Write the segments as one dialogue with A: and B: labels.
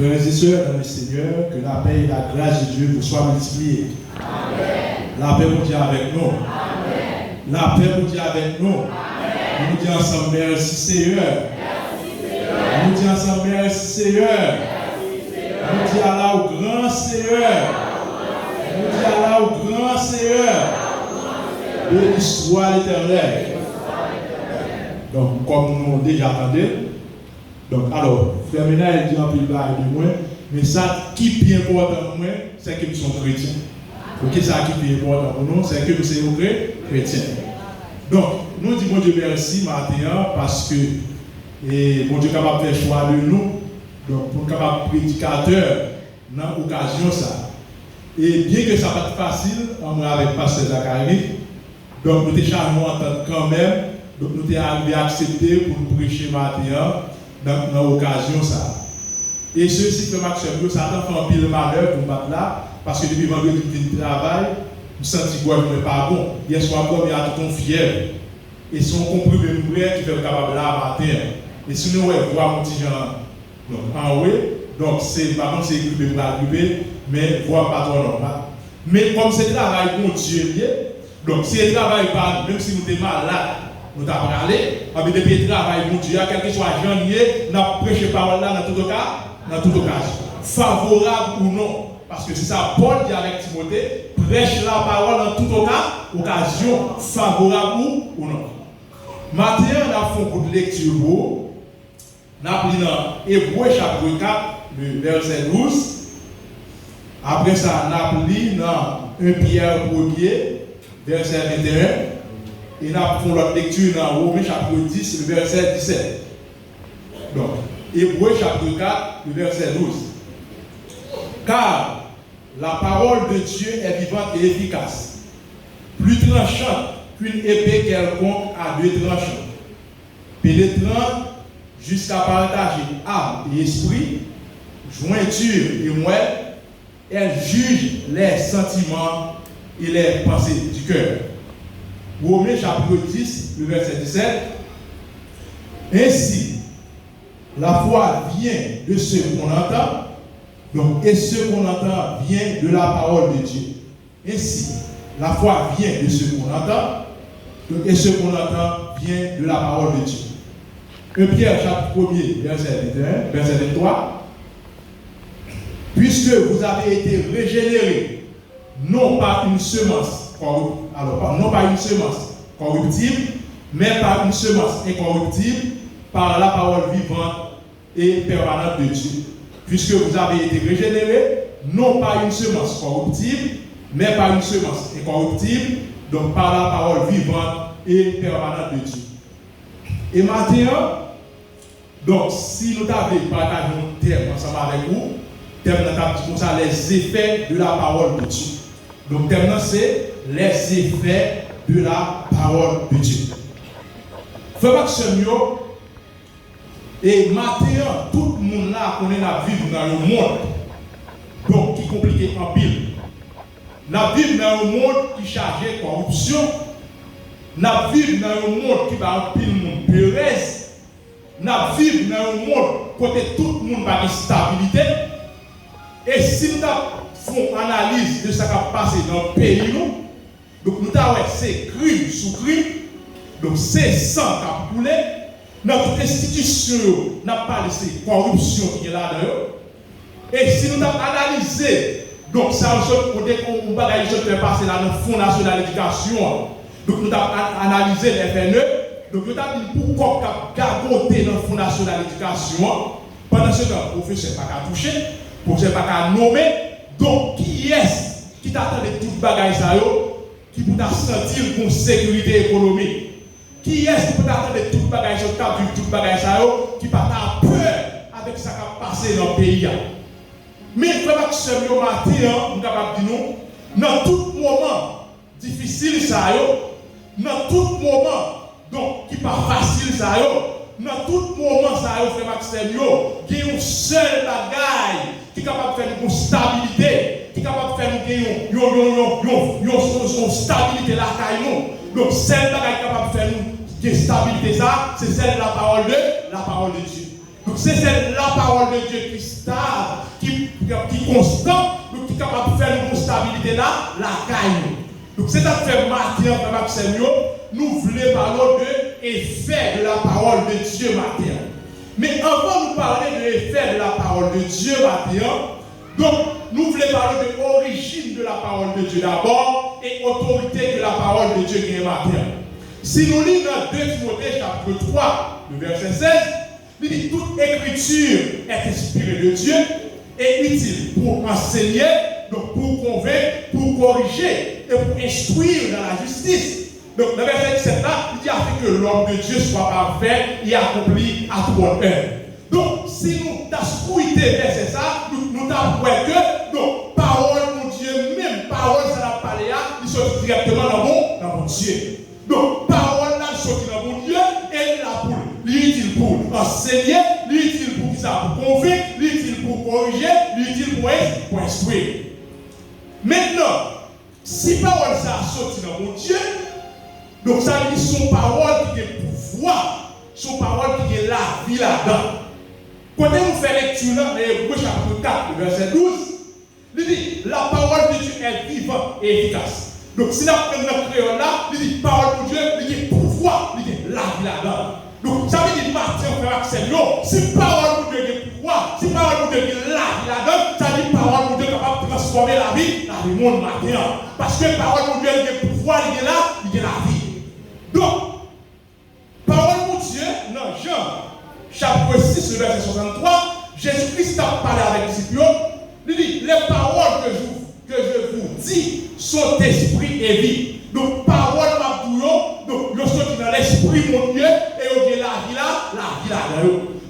A: Frères et sœurs dans le Seigneur, que la paix et la grâce de Dieu vous soient multipliées. Amen. La paix vous dit avec nous. Amen. La paix vous dit avec nous. Amen. Nous disons ensemble merci Seigneur. Merci Seigneur. Nous disons ensemble merci Seigneur. Merci Seigneur. Nous disons Allah au grand Seigneur. Nous disons Allah au grand Seigneur. Béni soit l'Éternel. Donc, comme nous déjà entendu, donc, alors, frère Ménard dit un peu de moi, mais ça qui est bien important pour moi, c'est que nous sommes chrétiens. Ok, ça qui est bien important pour nous, c'est que nous sommes chrétiens. Donc, nous disons, mon Dieu, merci, matin, parce que mon Dieu est capable de faire choix de nous, donc, pour capable prédicateur dans l'occasion ça. Et bien que ça ne soit pas facile, on avec Pasteur Zachary, donc, nous sommes entendre quand même, donc, nous sommes arrivés à accepter pour nous prêcher matin. Dans l'occasion ça. Et ceci fait Maxime, ça fait un pile malheur pour battre là, parce que depuis vendredi, je travail, je sens que je ne pas bon. Hier soir, il y a tout un fièvre. Et si on comprend même vrai, qui fait capable là matin. Et si nous voyons mon petit Jean en haut, donc c'est pas comme c'est écrit pour la mais voir pas trop normal. Mais comme c'est travail pour Dieu, donc si le travail pas, même si nous sommes malades, nous avons parlé, avec des travail pour Dieu, quel que soit janvier, nous avons prêché parole là dans tout cas, dans toute occasion. Favorable ou non, parce que c'est ça, Paul dit avec Timothée, prêche la parole dans toute occasion, favorable ou non. Maintenant, nous avons fait beaucoup de lecture, nous avons pris dans Hébreu chapitre 4, le verset 12. Après ça, nous avons pris dans 1 Pierre 1er, verset 21. Et nous avons fait notre lecture dans Romains chapitre 10, le verset 17. Donc, Hébreu chapitre 4, le verset 12. Car la parole de Dieu est vivante et efficace, plus tranchante qu'une épée quelconque à deux tranchants, pénétrant jusqu'à partager âme et esprit, jointure et moelle, elle juge les sentiments et les pensées du cœur. Romains chapitre 10, le verset 17. Ainsi, la foi vient de ce qu'on entend, donc, et ce qu'on entend vient de la parole de Dieu. Ainsi, la foi vient de ce qu'on entend, donc, et ce qu'on entend vient de la parole de Dieu. 1 Pierre chapitre 1er, verset 21, verset 23. Puisque vous avez été régénérés, non pas une semence, alors, non pas une semence corruptible, mais par une semence incorruptible, par la parole vivante et permanente de Dieu. Puisque vous avez été régénérés, non pas une semence corruptible, mais par une semence incorruptible, donc par la parole vivante et permanente de Dieu. Et maintenant, donc, si nous avons partagé un thème ensemble avec vous, thème comme ça, les effets de la parole de Dieu. Donc, thème c'est les effets de la parole de Dieu. Frère Maxime, et maintenant, tout le monde là, qu'on est à vivre dans le monde, donc qui est compliqué en pile. Nous vivons dans un monde qui est chargé de corruption. Nous vivons dans un monde qui va en pile monde pérez. Nous vivons dans un monde côté tout le monde va de stabilité. Et si nous faisons une analyse de ce qui a passé dans le pays, donc nous avons c'est crime sous crime, donc c'est sang qui a coulé. Notre institution n'a pas laissé corruption qui est là-dedans. Et si nous avons analysé, donc ça on va faire passer dans le Fonds national d'éducation, donc nous avons analysé les FNE, donc nous avons dit pourquoi gargoter dans le Fonds national d'éducation, pendant ce temps, le professeur n'a pas touché, le professeur n'a pas nommé, donc qui est-ce qui t'attend de toutes les bagages qui peut sentir une sécurité économique? Qui est-ce qui peut attendre de toutes les bagages qui peut avoir peur avec ce qui a passé dans le pays? Mais frère Maxime, nous sommes capables de dire, dans tout moment difficile, dans tout moment donc, qui n'est pas facile, dans tout moment, frère Maxime, il y a une seule bagaille qui est capable de faire une stabilité, qui est capable de faire une stabilité là. Donc, celle qui est capable de faire une stabilité, c'est celle de la parole de Dieu. Donc c'est la parole de Dieu qui stable, qui est constant, donc qui est capable de faire une stabilité là, la caille. Donc c'est à faire matin, frère Seigneur, nous voulons parler de l'effet de la parole de Dieu matin. Mais avant de parler de l'effet de la parole de Dieu matin, donc nous voulons parler de l'origine de la parole de Dieu d'abord et autorité de la parole de Dieu qui est matin. Si nous lisons dans 2 Timothée chapitre 3, le verset 16, il dit toute écriture est inspirée de Dieu et utile pour enseigner, donc pour convaincre, pour corriger et pour instruire dans la justice. Donc, dans le verset 17 là, il dit afin que l'homme de Dieu soit parfait et accompli à tout bonne œuvre. Donc, si nous avons verset ça, nous avons que, donc, parole de Dieu, même parole, ça n'a pas l'air, il sort directement dans mon Dieu. Donc, parole là, il sort dans mon Dieu et la pour l'utile pour enseigner, l'utile pour ça, pour convaincre, l'utile pour corriger, l'utile pour instruire. Maintenant, si parole ça sorti dans mon Dieu, donc ça veut dire son parole qui est pouvoir, son parole qui est la vie là-dedans. Quand on fait lecture dans Hébreux chapitre 4, verset 12, il dit la parole de Dieu est vivante et efficace. Donc si nous prenons notre créole là, il dit parole de Dieu, il dit pouvoir, il dit la vie là-dedans. Donc ça veut dire Martin, frère Seigneur, si parole de Dieu est pouvoir, si parole de Dieu est la vie là-dedans, ça veut dire parole de Dieu est capable de transformer la vie du monde matin. Parce que parole de Dieu est pouvoir, il est là, il est la vie. Donc, parole de Dieu, dans Jean, chapitre 6, verset 63, Jésus-Christ a parlé avec les disciples. Il dit, les paroles que je vous dis sont esprit et vie. Donc, parole de donc, je suis dans l'esprit, mon Dieu, et on dit la vie là.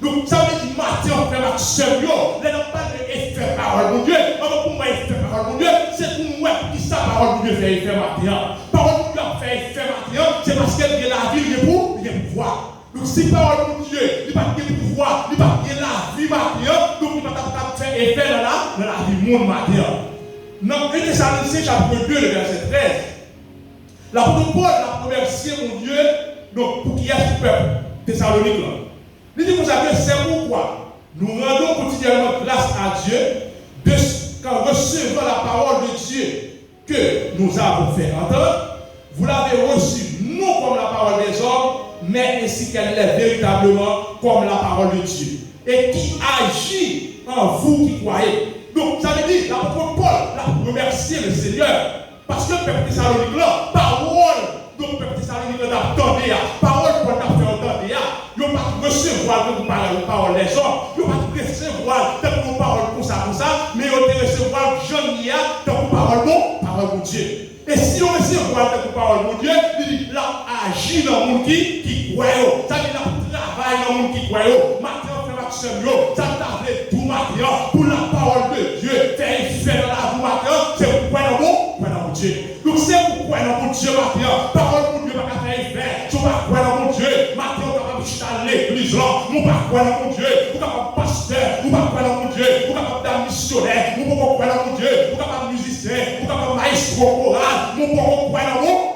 A: Donc, ça veut dire, Matthieu, frère, sérieux, les gens parlent de effet parole, mon Dieu. Alors, pour moi, effet parole, mon Dieu, c'est pour moi qui ça, parole, mon Dieu, fait effet Matthieu. Parole, mon Dieu, fait effet Matthieu, c'est parce qu'elle est la vie, il est pour, il est pouvoir. Donc, si parole, mon Dieu, il va y pouvoir, il va y la vie Matthieu, donc il va faire effet dans la vie, monde Matthieu. Dans 1 Thessaloniciens, chapitre 2, le verset 13, l'apôtre Paul a remercié mon Dieu donc, pour qu'il y ait ce peuple Thessalonique là. Il dit que c'est pourquoi nous rendons quotidiennement grâce à Dieu qu'en recevant la parole de Dieu que nous avons fait entendre, vous l'avez reçue non comme la parole des hommes, mais ainsi qu'elle est véritablement comme la parole de Dieu et qui agit en vous qui croyez. Donc ça veut dire l'apôtre Paul a remercié le Seigneur. Parce que le peuple Thessalonique là, parole, donc le peuple Thessalonique là, d'entendre, parole qu'on a fait entendre, ils n'ont pas recevoir de vous parole des hommes, ils n'ont pas recevoir de vous parole pour ça, mais ils ont recevoir Jean Nia de vous parole pour Dieu. Et si on recevoir de vous parole pour Dieu, il a agi dans le monde qui croit, ça veut dire qu'il travaille dans le monde qui croit. Maintenant, frère, ça t'a fait tout matin pour la parole de Dieu, faire effet dans la vie matin, c'est pour croire dans mon Dieu. Donc c'est pour croire dans mon Dieu matin, parole pour Dieu va faire effet, tu vas croire dans mon Dieu, matin on va chuter à l'église là, on va croire dans mon Dieu, on va pasteur, on va croire dans mon Dieu, on va faire missionnaire, on va croire dans mon Dieu, on va faire musicien, on va faire maestro choral, on va croire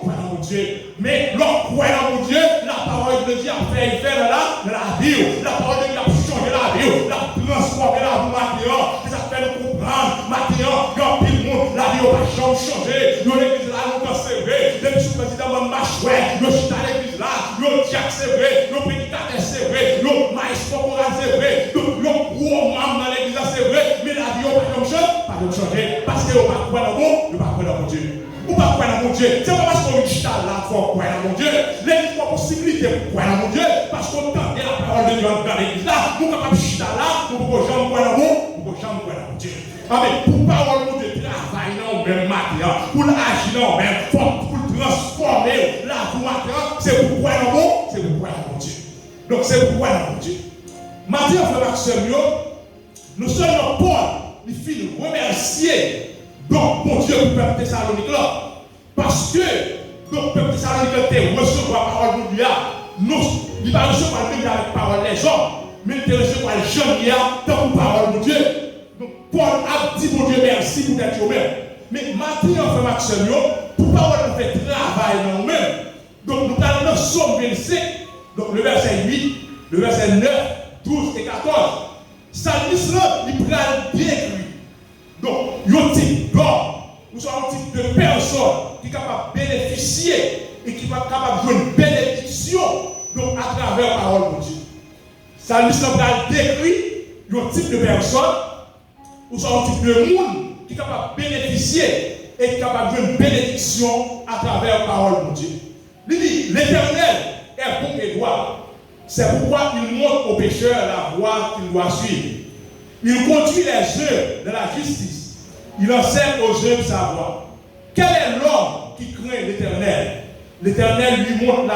A: dans mon Dieu. Mais l'on croit dans mon Dieu, la parole de Dieu a fait effet dans la vie, la parole de Dieu a changé la vie, la transformé la vie matin, ça fait nous comprendre, matin, quand tout le monde, la vie va changer, nous l'église là, nous c'est vrai, le président de Machouet, le chita l'église là, le diacre c'est vrai, le prédicateur c'est vrai, le maestro choral c'est vrai, le gros membre dans l'église c'est vrai, mais la vie va pas changer, parce que on va croire dans mon Dieu. Ou pas croire dans mon Dieu. C'est pas parce qu'on est là qu'il faut croire dans mon Dieu. L'église a possibilité pour croire dans mon Dieu. Parce qu'on entend la parole de Dieu dans l'église là. Nous sommes capables de là. Nous pouvons jamais croire dans mon Dieu. Amen. Pour parole de Dieu, travailler dans le même matin. Pour agir dans le même. Pour transformer la vie matin. C'est pour croire dans mon Dieu. Donc c'est pour croire dans mon Dieu. Matin, frère Seigneur, nous sommes dans Paul. Il finit remercier. Donc, mon Dieu, le peuple Thessalonique là, parce que le peuple Thessalonique là, recevoir la parole de Dieu, il va recevoir la avec la parole des hommes, mais il va recevoir le jeune dans la parole de Dieu. Donc, Paul a dit, mon Dieu, merci pour être vous-même. Mais maintenant, frère Maxime, pour parole de faire travail dans nous-mêmes. Donc, nous allons dans Somme 25, donc le verset 8, le verset 9, 12 et 14, Salmis là, il prend décrit. Donc, il y a un type d'homme, ou soit un type de personne qui est capable de bénéficier et qui est capable de jouer une bénédiction donc, à travers la parole de Dieu. Salmis là, il prend décrit, il y a un type de personne, ou soit un type de monde qui est capable de bénéficier et qui est capable de jouer une bénédiction à travers la parole de Dieu. Il dit, l'Éternel est bon et droit. C'est pourquoi il montre aux pécheurs la voie qu'il doit suivre. Il conduit les œuvres de la justice. Il enseigne aux œuvres sa voie. Quel est l'homme qui craint l'Éternel? L'Éternel lui montre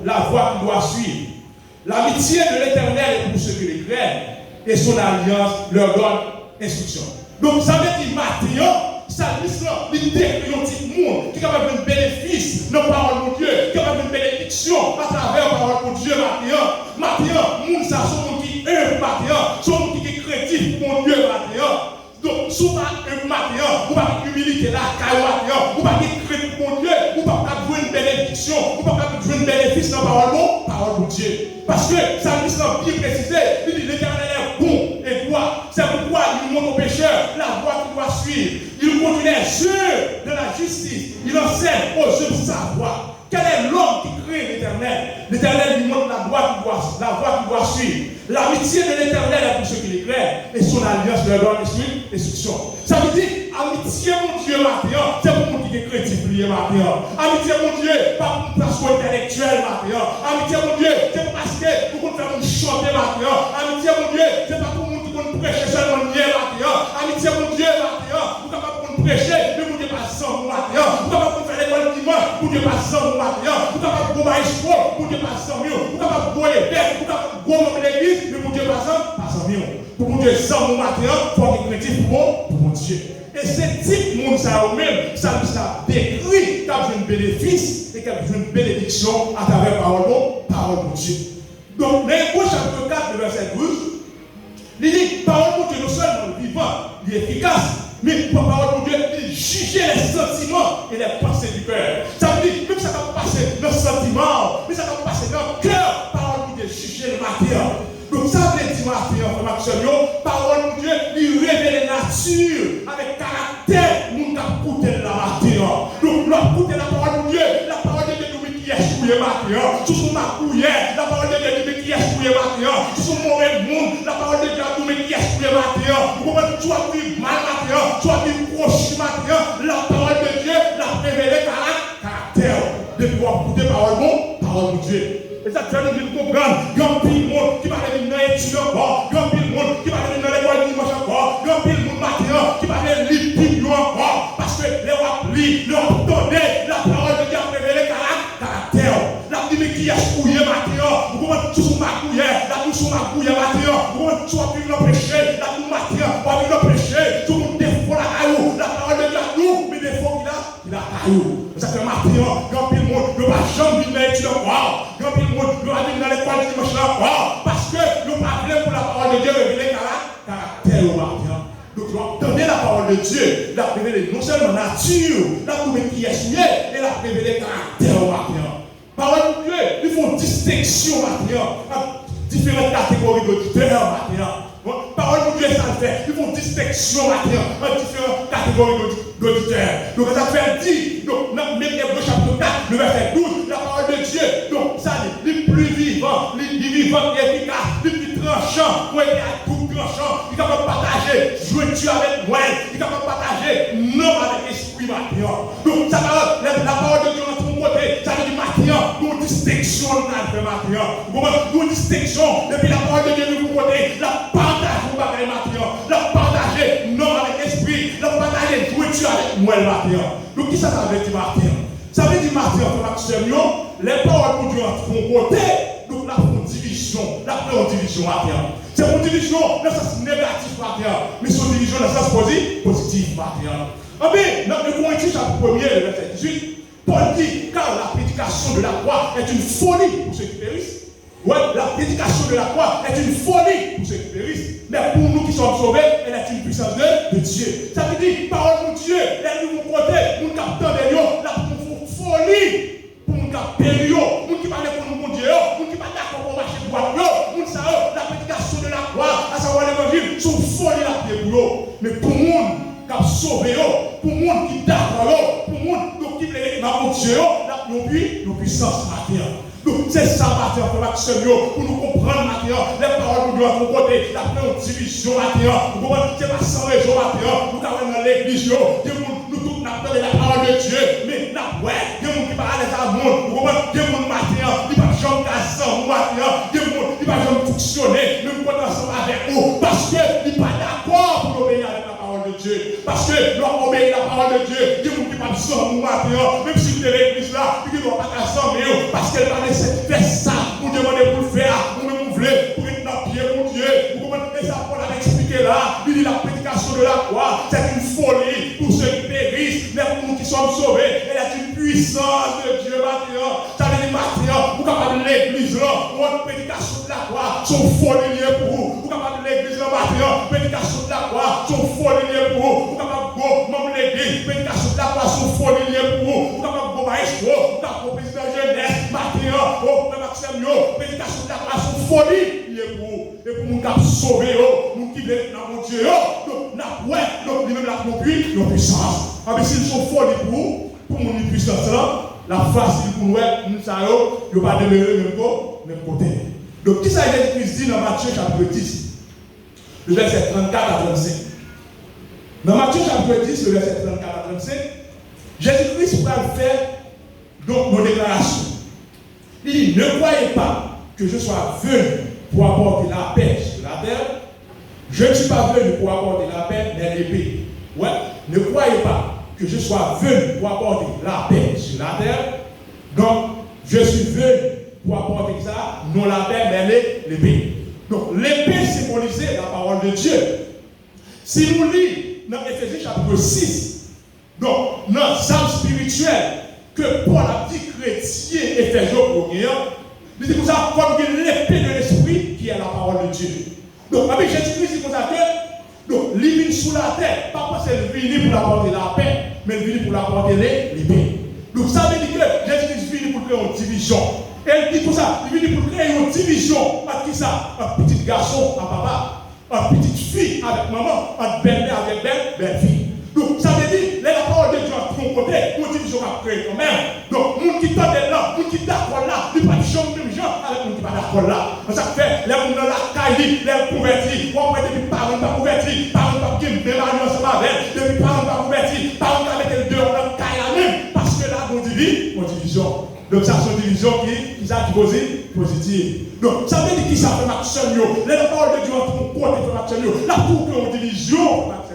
A: la voie qu'il doit suivre. L'amitié de l'Éternel est pour ceux qui les craignent et son alliance leur donne instruction. Donc ça veut dire maintenant, Salmis là, il décrit un petit monde qui est capable de bénéfice dans la parole de Dieu, qui est capable de bénédiction à travers la parole de Dieu maintenant. Maintenant, monde ça sont monde qui œuvre maintenant, sont monde qui est créatif pour Dieu maintenant. Donc, si vous n'avez pas maintenant, vous n'avez pas humilité là, maintenant, vous n'avez pas créé pour Dieu, vous n'avez pas jouer une bénédiction, vous n'avez pas jouer une bénéfice dans la parole de Dieu. Parce que Salmis là, bien précisé, il dit l'Éternel est bon et droit. C'est pourquoi il montre aux pécheurs la voie qu'il doit suivre. Il conduit les œuvres de la justice. Il enseigne aux œuvres de sa voie. Quel est l'homme qui crée l'Éternel? L'Éternel lui montre la voie qu'il doit suivre. L'amitié de l'Éternel est pour ceux qui les craignent et son alliance leur donne instruction. Ça veut dire, amitié mon Dieu maintenant, c'est pour mon qui est créatif maintenant. Amitié mon Dieu, pas pour une place intellectuelle maintenant. Amitié mon Dieu, c'est parce que pour qu'on fasse chanter maintenant. Amitié mon Dieu, c'est pas pour mon qui qu'on prêcher seulement hier maintenant. Amitié mon Dieu maintenant, vous capable de prêcher, mais vous n'êtes pas sans maintenant. Vous capable de faire l'école dimanche, vous n'êtes pas sans maintenant. Vous capable de faire sport, vous n'êtes pas sans mieux. Vous capable de faire les bêtes, vous capable de faire l'église, mais vous n'êtes pas sans mieux. Pour mon Dieu, sans mon matin, pour être créatif pour mon Dieu. Et ce type de monde, ça même, ça décrit qu'il y a un bénéfice et qu'il y a une bénédiction à travers la parole de Dieu. Donc, dans Hébreux chapitre 4, le verset 12, il dit, parole de Dieu, non seulement vivant, il est efficace, mais la parole de Dieu, il juge les sentiments et les pensées du cœur. Ça veut dire, même ça va passer dans le sentiment, mais ça va passer dans le cœur, parole de Dieu, juger le matin. Donc ça veut dire, parole de Dieu, il révèle la nature avec caractère, nous avons écouté la matière. Donc nous avons écouté la parole de Dieu, la parole de Dieu nous qui est souillé matière. Sous son macouillère, la parole de Dieu nous qui est souillé matière. Sous son mauvais monde, la parole de Dieu nous qui est souillé matière. Vous comprenez, soit vivre mal matière, soit vivre proche matière, la parole de Dieu l'a révélé caractère. De pouvoir écouter parole de Dieu. Et ça fait nous comprendre, il y a un pile monde qui va aller dans l'étude encore, il y a un pile monde qui va aller dans l'école dimanche encore, il y a un pile monde matin qui va aller lire Bible encore, parce que les rois lient, les rois donner, la parole de Dieu a révélé caractère. La vie qui est souillée matin, vous comprenez, sous son macouillère, la vie sous ma couillère matin, vous comprenez, soit vivre le péché, la vie matin, pas vivre le péché, tout le monde défaut la caillou, la parole de Dieu à nous, mais défaut qu'il a caillou. Ça fait matin, il y a un pile monde, il ne va jamais venir dans l'étude encore. Il y a un pile monde, il va venir dans l'école dimanche encore. Parce que nous ne parlons pas pour la parole de Dieu révéler caractère au matin. Donc, nous entendons la parole de Dieu, la révéler non seulement nature, la trouver qui est souillée, et la révéler caractère au matin. Parole de Dieu, ils font distinction matin, entre différentes catégories d'auditeurs matin. Parole de Dieu, ça le fait. Ils font distinction matin entre différentes catégories d'auditeurs. Donc, ça fait dire, donc, même Hébreux chapitre 4, le verset 12, la parole de Dieu, donc, ça dit, les plus vivants, les vivants et efficaces, les plus tranchants, pour aider à tout tranchant, il est capable de partager, jouer Dieu avec moi, il est capable de partager, non avec l'esprit matin. Donc, ça parle, la parole de Dieu dans ton côté, ça veut dire matin, nous distinction dans le matin. Nous distinction, depuis la parole de Dieu de mon côté, la partage vous avec le matin, la partager, non avec l'esprit, la partager, jouer Dieu avec moi le matin. Donc, qui ça veut dire matin? Ça veut dire matin, les paroles pour Dieu entre mon côté, donc là, pour division, là, pour division matin. C'est une division dans le sens négatif matin, mais c'est une division dans le sens positif matin. Ah bien, dans le Corinthiens chapitre 1er, le verset 18, Paul dit, car la prédication de la croix est une folie pour ceux qui périssent. Ouais, la prédication de la croix est une folie pour ceux qui périssent. Mais pour nous qui sommes sauvés, elle est une puissance de Dieu. Ça veut dire, parole de Dieu, elle nous côté, nous captons des lions, là pour nous folie, pour nous capter des lions, nous qui parlent pour nous, mon Dieu, nous qui parlent d'accord pour marcher droit, nous savons, la prédication de pour eux, mais pour le monde qui a sauvé eux, pour le monde qui d'accord pour le monde qui veut dans Dieu, nous puissance matin. Donc c'est ça matin pour nous comprendre matin, les paroles nous doivent nous côté, la division matin, nous comprenons c'est pas sans raison matin, nous avons dans l'église, nous tous n'avons la parole de Dieu, mais ouais, il y a des gens qui parlent à monde, nous comprenons, il y a des gens matin, ils ne peuvent jamais casser matin, il y a des gens qui ne peuvent jamais fonctionner, même quand ensemble avec vous, parce qu'ils ne sont pas d'accord pour obéir avec la parole de Dieu, parce que leur obéir la parole de Dieu, il y a des gens qui ne peuvent pas matin, même si vous êtes l'église là, ils ne doivent pas casser, parce qu'elle va laisser faire ça, pour demander pour le faire, pour nous voulez, pour être dans le pied, mon Dieu, vous comprenez, et ça, pour l'expliquer là, il dit la prédication de la croix, c'est une folie pour ceux qui périssent, mais pour nous qui sommes sauvés, elle est une puissance de Dieu, maintenant. Ça veut dire, maintenant, vous capable de l'église là, votre prédication de la croix, sont folie liées pour vous. Vous capable de l'église là, maintenant, prédication de la croix, sont folie liées pour vous. Vous capable de même l'église, prédication de la croix, sont folie liées pour vous. Vous capable de maestro, vous capable de président jeunesse, maintenant, oh, Maxime, prédication de la croix, sont folie liées pour vous. Et pour nous qui sauver, nous qui veulent dans mon Dieu, donc, nous-mêmes, nous puissance. Mais s'ils sont folie pour vous, pour mon puissance là, la facile pour nous, nous savons, il n'y a pas de même côté. Donc, qui ça Jésus-Christ dit dans Matthieu chapitre 10, le verset 34 à 35. Dans Matthieu chapitre 10, le verset 34 à 35, Jésus-Christ va faire donc nos déclarations. Il dit, ne croyez pas que je sois venu pour apporter la paix sur la terre. Je ne suis pas venu pour apporter la paix, mais l'épée. Ouais, ne croyez pas que je sois venu pour apporter la paix sur la terre. Donc, je suis venu pour apporter ça, non la paix, mais l'épée. Donc, l'épée symbolisait la parole de Dieu. Si nous lisons dans Éphésiens chapitre 6, donc, dans l'âme spirituelle que Paul a dit chrétien Éphésiens premier, il dit comme ça, comme l'épée de l'esprit qui est la parole de Dieu. Donc, avec Jésus-Christ, c'est comme ça que, donc, il vient sous la terre, pas parce qu'il vient pour apporter la paix, mais il vient pour apporter l'épée. Donc, ça veut dire que Jésus-Christ vient pour créer une division. Et il dit comme ça, il vient pour créer une division. Entre qui ça? Un petit garçon à papa, une petite fille avec maman, un belle-mère avec belle-fille. Donc, ça veut dire, la parole de Dieu à ton côté, une division à créer quand même. Donc, les gens qui t'entendent là, les gens qui d'accord là, ils ne peuvent pas changer même gens avec les gens qui ne sont pas d'accord là. Ça fait, les gens dans la caille, les convertis, on peut depuis parents pas convertis, parents pas qui même aller ensemble avec, depuis parents pas convertis, parents qui mettent les deux dans la caille à même, parce que là, on divise, on division. Donc, ça, c'est une division qui est positive. Donc, ça veut dire qui ça fait Maxime, la parole de Dieu entre mon côté de Maxime, la pour que on division, Maxime.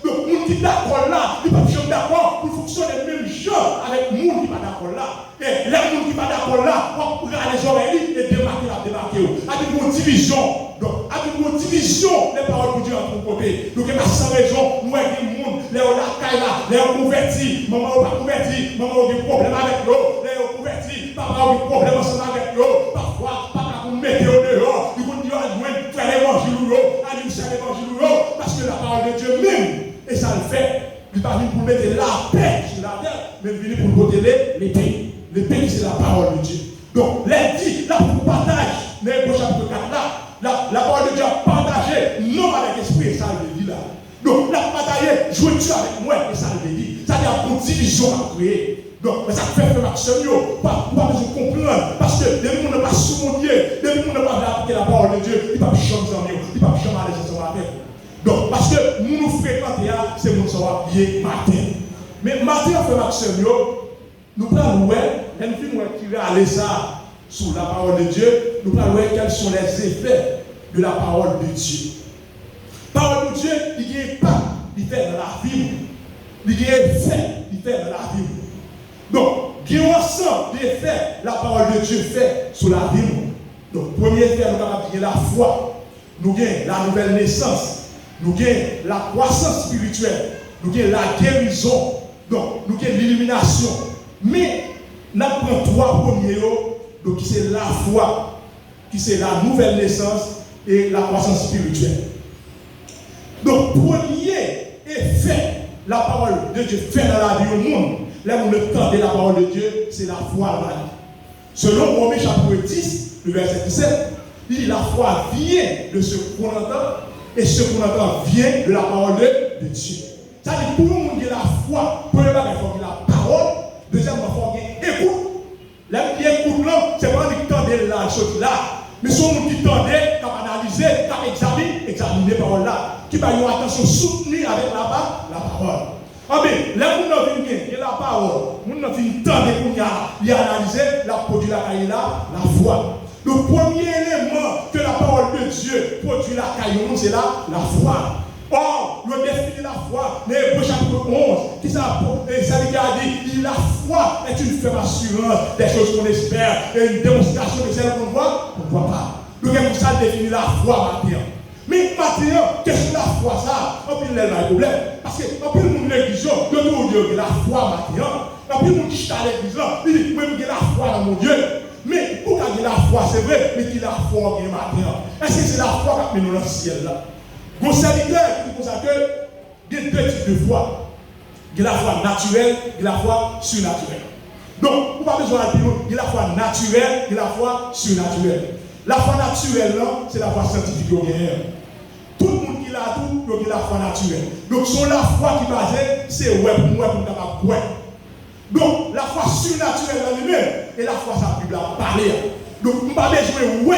A: Donc, les gens qui sont d'accord là, ils ne peuvent pas d'accord pour fonctionner le même genre avec les gens qui ne sont pas d'accord là. Et les gens qui ne sont pas d'accord là, on pourra les oreilles et démarquer. Avec une division. Donc, avec une division, les paroles de Dieu entre mon côté. Donc, il n'y a pas sans raison, nous avons des gens, les gens qui sont convertis, maman pas convertis, maman a des problèmes avec eux, les gens convertis, papa a des problèmes ensemble avec eux, parfois, papa vous mettez au dehors, du coup, Dieu a joué, faire l'évangile, annoncer l'évangile, parce que la parole de Dieu même, et ça le fait, il n'est pas venu pour mettre la paix sur la terre, mais il est venu pour voter l'épée. L'épée, c'est la parole de Dieu. Donc, les dit, là, pour partage, dans le chapitre 4 là, la parole de Dieu a partagé, non avec l'esprit, et ça le dit là. Donc, la partagé, jouez-tu avec moi, et ça le dit. Ça veut dire une division à créer. Donc, mais ça fait que l'action, pas besoin de comprendre, parce que les gens ne pas sous les gens ne pas appliquer la parole de Dieu, ils ne peuvent pas changer, ils ne peuvent pas changer les gens avec. Donc, parce que nous fréquentons, c'est nous sommes bien matin. Mais matin, on fait l'action, nous prenons et nous finissons tirer à l'essai sur la parole de Dieu, nous prenons quels sont les effets de la parole de Dieu. La parole de Dieu, il n'y a pas, il fait dans la vie. Il y a effet, il fait dans la vie. Donc, il y a ensemble d'effets la parole de Dieu fait sur la vie. Donc, premier effet, nous avons la foi, nous avons la nouvelle naissance. Nous avons la croissance spirituelle, nous avons la guérison, donc nous avons l'illumination. Mais nous avons trois premiers, donc qui c'est la foi, qui c'est la nouvelle naissance et la croissance spirituelle. Donc, premier effet, la parole de Dieu fait dans la vie au monde, là où le temps de la parole de Dieu, c'est la foi à la vie. Selon Romains chapitre 10, le verset 17, il dit la foi vient de ce qu'on entend. Et ce qu'on entend vient de la parole de Dieu. Ça dit pour nous qui a la foi, pour le bagage, il faut qu'il y ait la parole. Deuxièmement, il faut qu'il y ait écoute. L'homme qui écoute là, c'est pas lui qui tendait la chose là. Mais c'est lui qui tendait, qui a analysé, qui a examiné la parole là. Qui va y avoir attention soutenue avec la parole. Ah bien, là, nous avons vu la parole. Nous avons vu tendre pour y analyser la produit la foi. Le premier élément que la parole de Dieu produit la caillou, c'est la foi. Or, le défi de la foi, l'Hébreu chapitre 11, qui ça dit, la foi est une ferme assurance des choses qu'on espère et une démonstration de celles qu'on ne voit pas. Donc, comme ça définit la foi maintenant. Mais maintenant, qu'est-ce que la foi ça? On peut le problème. Parce que on peut nous l'église, de nous dire la foi maintenant. On peut nous dire à l'église, il dit, moi j'ai la foi dans mon Dieu. Mais pour qu'il y ait la foi, c'est vrai, mais qu'il y ait la foi qui est maintenant. Est-ce que c'est la foi qui met nous dans le ciel là? Vos serviteurs, c'est pour ça que il y a deux types de foi. Il y a la foi naturelle et la foi surnaturelle. Donc, vous n'avez pas besoin de dire, il y a la foi naturelle et la foi surnaturelle. La foi naturelle, c'est la foi scientifique. Tout le monde qui l'a tout, il y a la foi naturelle. Donc, sur la foi qui est basée, c'est ouais pour moi, pour capable ouais. Donc, la foi surnaturelle dans lui-même, et la foi, ça Bible a parlé. Donc, je ne pas besoin de ouais.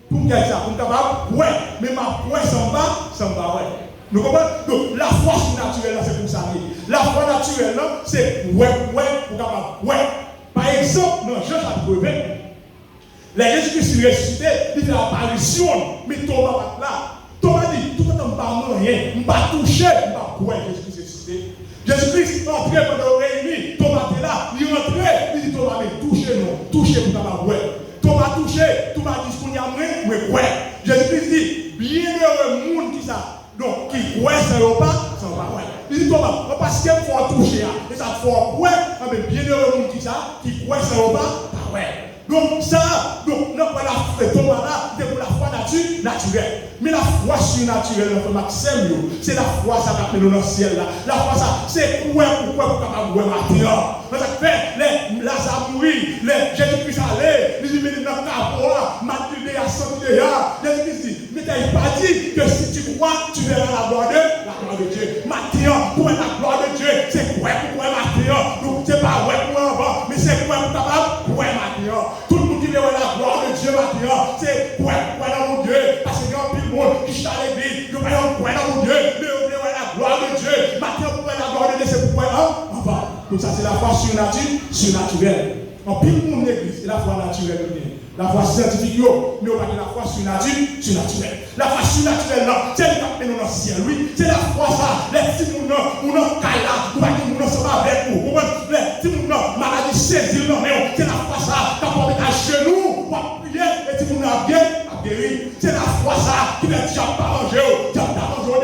A: Pour me dire ça, pour me capable, ouais. Mais ma foi, ça me va, ouais. Vous comprenez? Donc, la foi surnaturelle, c'est pour ça. La foi naturelle, c'est ouais, pour capable, ouais. Par exemple, dans Jean chapitre 20, les Jésus-Christ ressuscité, il fait l'apparition, mais Thomas va là. Thomas dit, tout le temps, je ne parle rien, je ne vais pas toucher, je ne vais pas voir Jésus-Christ ressuscité. Jésus-Christ entré pendant le réuni, Thomas était là, il rentrait, il dit Thomas, mais touchez pour ta voir. Thomas touché, Thomas dit, qu'on y a moins, mais ouais. Jésus-Christ dit, bienheureux monde qui ça, donc qui croit, ça ne va pas, il dit Thomas, parce qu'il faut toucher, et ça faut ouais, mais bienheureux monde qui ça, qui croit, ça ne va pas, ouais. Donc ça, donc non pas la foi Thomas là, c'est pour la foi naturelle. Mais la foi surnaturelle, notre Maxime, c'est la foi ça qu'appelle dans le ciel là. La foi ça, c'est pourquoi capable de matin. Ça fait les Lazare mourir, les Jésus-Christ allé, il dit mais dans ta foi, Mathilde a sorti là. Jésus-Christ dit, mais tu n'as pas dit que si tu crois, tu verras la gloire de Dieu. Matin, pour la gloire de Dieu, c'est quoi pour matin. Donc c'est pas ouais pour avant, mais c'est quoi pour capable pour matin. Tout le monde qui veut la gloire de Dieu maintenant, c'est quoi dans mon Dieu, parce qu'il y a un peu de monde qui chante à l'église, je vais en quoi dans mon Dieu, mais on veut la gloire de Dieu, maintenant pour la gloire de Dieu, c'est pourquoi en bas. Donc ça c'est la foi surnaturelle. En pile monde l'église, c'est la foi naturelle. La foi scientifique, mais on va dire la foi surnaturelle. La foi surnaturelle, c'est le cap dans le ciel, oui. C'est la foi ça. Les petits gens, on a caïla, on va dire on ensemble avec vous. Les petits gens, maladie saisie, c'est la foi ça. Quand on met à genoux, on va prier, et si on a bien, à guérir. C'est la foi ça qui va dire, j'ai pas mangé, j'ai pas mangé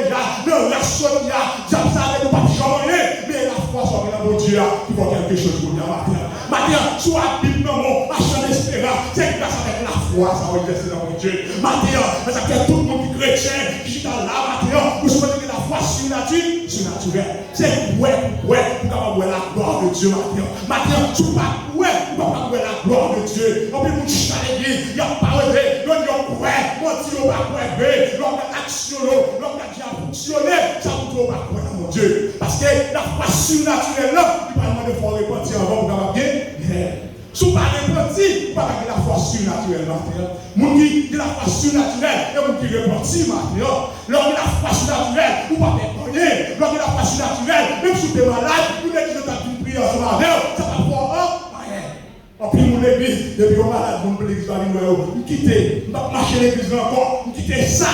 A: déjà, non, la sonia, j'ai pas de pas changer, mais la foi soit dans mon Dieu, qui va quelque chose pour nous maintenant. Maintenant, soit Bible, non, achant d'espérance, c'est grâce avec la foi, ça va exercer dans mon Dieu. Maintenant, ça fait tout le monde qui est chrétien, qui est dans là, maintenant, vous savez que la foi surnaturelle, c'est ouais, pour voir la gloire de Dieu maintenant. Maintenant, tu vas pour voir la gloire de Dieu. On peut vous dire à l'église, il n'y a pas rêvé, il y a ouais, mon Dieu, on va rêver, l'homme a actionné, l'homme a déjà fonctionné, ça vous va voir mon Dieu. Parce que la foi surnaturelle, là, il va demander de faire repentir avant pour avoir bien. Si vous ne parlez pas de la foi surnaturelle, mon qui de la foi surnaturelle, et mon qui repentit maintenant. Lors de la foi surnaturelle, vous ne pouvez pas pogner. Lors de la foi surnaturelle, même si vous êtes malade, vous n'êtes pas une prière ensemble avec eux, ça va pouvoir en plus, mon église, depuis qu'on malade, mon l'église va venir, vous quittez, vous marchez l'église encore, vous quittez ça.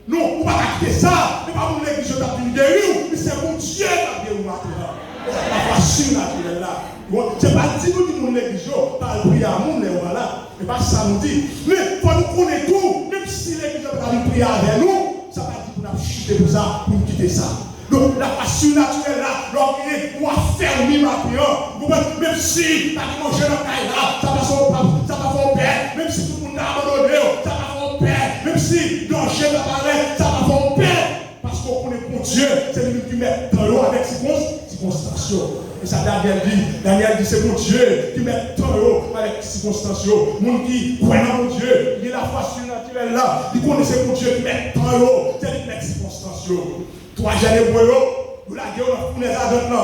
A: Non, vous ne pouvez pas quitter ça. Ce n'est pas mon église qui va venir guérir, mais c'est mon Dieu qui va guérir maintenant. C'est la foi surnaturelle là. C'est pas dit nous qui nous l'église, par le prière à nous, voilà. Et pas ça nous dit. Mais il faut nous connaître tout, même si l'église va venir prier avec nous, ça va dire qu'on a chuté pour ça, pour quitter ça. Donc la foi surnaturelle là, l'orgueil doit fermer ma prière. Même si tu as mangé dans la là, ça va faire paix. Même si tout le monde a abandonné, ça va faire paix. Même si danger apparaît, ça va faire paix. Parce qu'on connaît mon Dieu, c'est lui qui met dans l'eau avec circonstance. Et ça, Daniel dit, c'est mon Dieu qui met temps avec circonstances. Mon qui croit dans mon Dieu, il a la foi surnaturelle là, il connaît c'est mon Dieu qui met temps c'est qui met circonstances. Toi, j'ai les boyaux, vous la gueule, on les a là.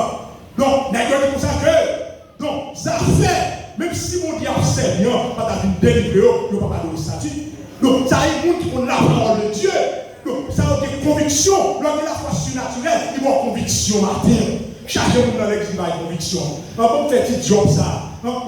A: Donc, d'ailleurs, c'est pour ça que, donc, ça fait, même si mon Dieu a servi, pas ta vie délivrée, il ne va pas donner statut. Donc, ça y est, monde qui connaît la parole de Dieu. Donc, ça a des convictions. Lorsqu'il y a la foi surnaturelle, il y a une conviction matin. Chaque jour dans l'église, il y a une conviction. On peut faire un petit job, ça.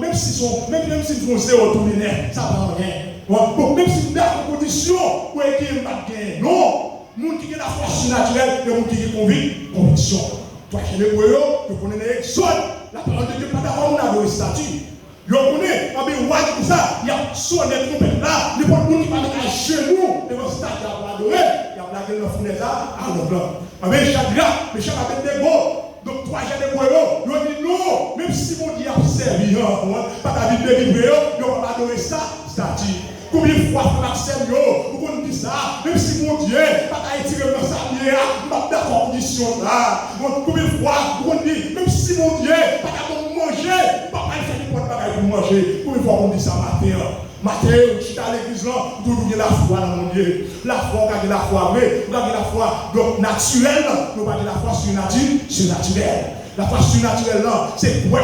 A: Même si vous zéro tout le nez, ça ne va rien. Donc, même si vous avez une condition, vous avez une gain. Non. Les gens qui ont la foi surnaturelle, les gens qui ont conviction. Toi, chez les boyaux, vous connaissez l'exode. La parole de Dieu, pas d'avoir un statut. Vous connaissez, on a dit ça, il y a sonné trompette là, il y a pas de monde qui parle à genoux, il y a un statut à adorer, il y a blagué dans le fournaise là, à l'autre. Mais chaque gars, mais chaque appel des gros. Donc, toi, j'ai des boyaux, ils ont dit non, même si mon Dieu a servi, pas ta vie délivrée, ils n'ont pas adoré ça, statut. Combien de fois pour Maxime, vous connaissez ça, même si mon Dieu, pas ta étiré dans sa vie, je pas d'accord condition là. Combien de fois, vous connaissez, même si mon Dieu, pas ta manger, pas faire des bonnes bagages pour manger. Combien de fois on dit ça matin? Matin, tu es à l'église là, vous avez la foi dans mon Dieu. La foi, vous avez la foi, mais vous avez la foi donc naturelle, vous avez la foi surnaturelle. La foi surnaturelle là, c'est quoi,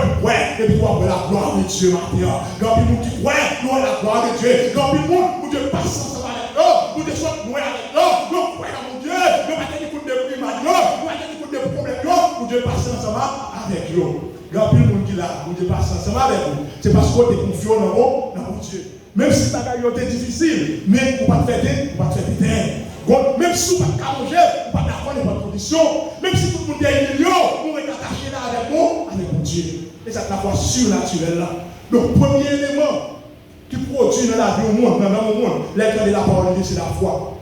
A: et puis quoi, la gloire de Dieu matin. Quand il nous dit quoi, nous avons la gloire de Dieu. Quand il nous dit pas ensemble avec nous, nous sommes nous avec nous, nous croyons mon Dieu, nous avons des coups de primes, nous avons des coups de problèmes, nous devons passer ensemble avec nous. Quand il nous dit là, nous devons passer ensemble avec vous. C'est parce qu'on est confiant dans mon Dieu. Même si ça a été difficile, mais on va te faire bien. Même si on ne va pas manger, on va d'accord dans votre condition. Même si tout le monde est million, on est attaché là avec mon Dieu. Et ça, c'est la foi surnaturelle là. Donc, premier élément qui produit dans la vie au monde, dans le monde, l'éclat de la parole de Dieu, c'est la foi.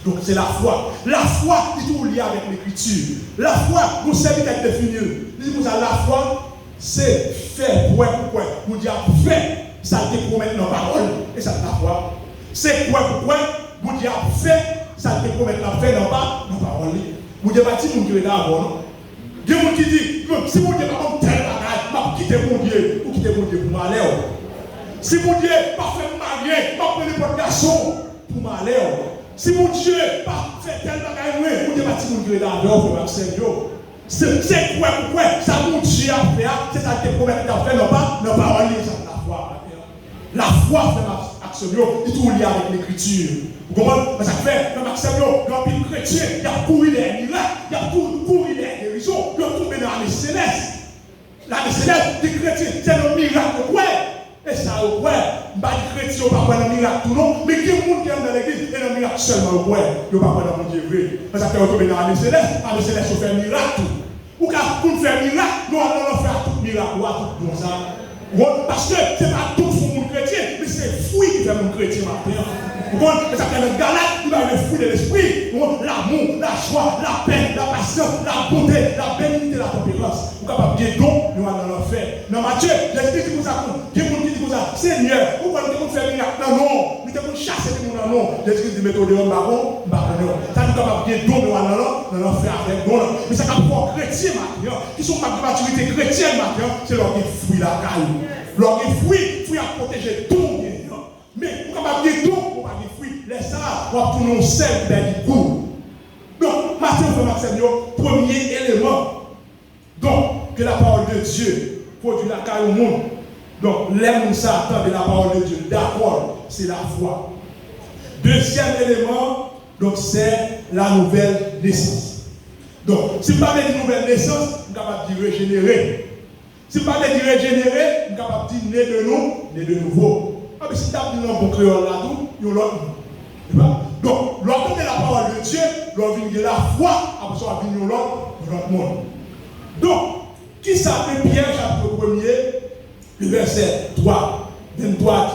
A: Donc, c'est la foi. La foi est tout lié avec l'écriture. La foi, nous savons qu'elle est définie. La foi, c'est faire, pourquoi. Vous dites, faire. Ça te promet dans la parole, et ça te la foi. C'est pourquoi vous dites fait, ça te promet la fait dans la parole. Vous dites pas si vous dites d'abord. Il y a des gens qui disent, si vous dites pas tel bagage, je vais quitter mon Dieu, ou quitter mon Dieu pour m'aller. Si mon Dieu pas fait marier, je vais prendre les garçon pour m'aller. Si mon Dieu pas fait tel bagage, vous dites pas si vous dites d'abord pour m'accepter. C'est pourquoi ça mon Dieu a fait, c'est ça te promet la fait dans la parole, ça te la foi. La foi fait action, il est tout lié avec l'écriture. Vous comprenez? Ça fait, dans l'action, il y a un chrétien, il y a couru des miracles, il y a couru des guérisons, il y a tombé dans l'année céleste. L'année céleste, les chrétiens, c'est un miracle, ouais. Et ça, ouais. Pas de chrétiens, pas dans le miracle, tout non. Mais qui est le monde qui est dans l'église, et le miracle seulement, ouais. Il n'y a pas dans le Dieu vrai. Ça fait tomber dans l'année céleste, l'année céleste, on fait un miracle. Ou quand on fait un miracle, nous allons faire tout miracle, ou tout comme ça. Parce que ce n'est pas tout pour mon chrétien, mais c'est fouille qui fait mon chrétien matin. Et ça fait le galate, il va le fruit de l'esprit. L'amour, la joie, la paix, la patience, la bonté, la bénignité, la tempérance. Vous êtes capable de don, nous allons le faire. Dans Matthieu, l'esprit dit comme ça, il y a des gens qui disent comme ça, Seigneur, pourquoi nous devons faire miracle? Non, nous devons chasser les gens, non. L'esprit dit méthode de baron, ça nous capable de don, nous allons le faire avec don. Mais ça capable pour chrétiens maintenant, qui sont de maturité chrétienne maintenant, c'est leur qui fouille la caille. Leur qui fouille à protéger tout le monde. Mais vous capable de don, vous pas de fouille. Laisse ça, on va tourner au sel du coup. Donc, Matthieu, premier élément. Donc, que la parole de Dieu produit la caille au monde. Donc, l'aime ça attend de la parole de Dieu. D'accord, c'est la foi. Deuxième élément, donc, c'est la nouvelle naissance. Donc, si vous parlez de nouvelle naissance, vous êtes capable de régénérer. Si vous parlez de régénérer, vous êtes capable de dire né de nous, né de nouveau. Ah, mais si tu as dit non, bon créole là, tout, il y a l'autre. Donc, l'ordre de la parole de Dieu, l'ordre de la foi, après ça, il y a l'autre monde. Donc, qui s'appelle Pierre, chapitre 1er, le verset 3, 23,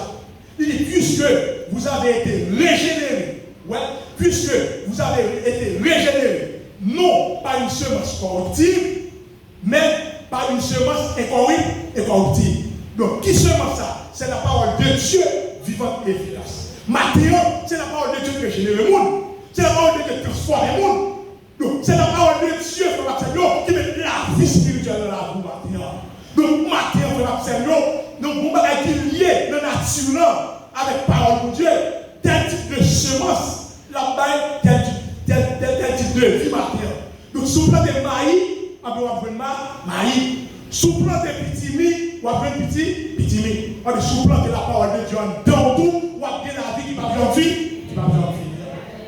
A: il dit, puisque vous avez été régénérés, ouais, puisque vous avez été régénérés, non pas une semence corruptible, mais par une semence incorruptible. Donc, qui semence ça? C'est la parole de Dieu vivante et efficace. Matthieu, c'est la parole de Dieu qui régénère le monde. C'est la parole de Dieu qui transforme le monde. Donc, c'est la parole de Dieu qui met la vie spirituelle dans la vie. nous avons qui lié dans la nature avec la parole de Dieu. Tel type de semence, tel type de vie matérielle. Donc, sous le plan de maïs, on va prendre maïs. Sous le plan de pitimi, on va prendre pitimi. Sous le plan de la parole de Dieu, dans tout, on va prendre la vie qui va bien vivre.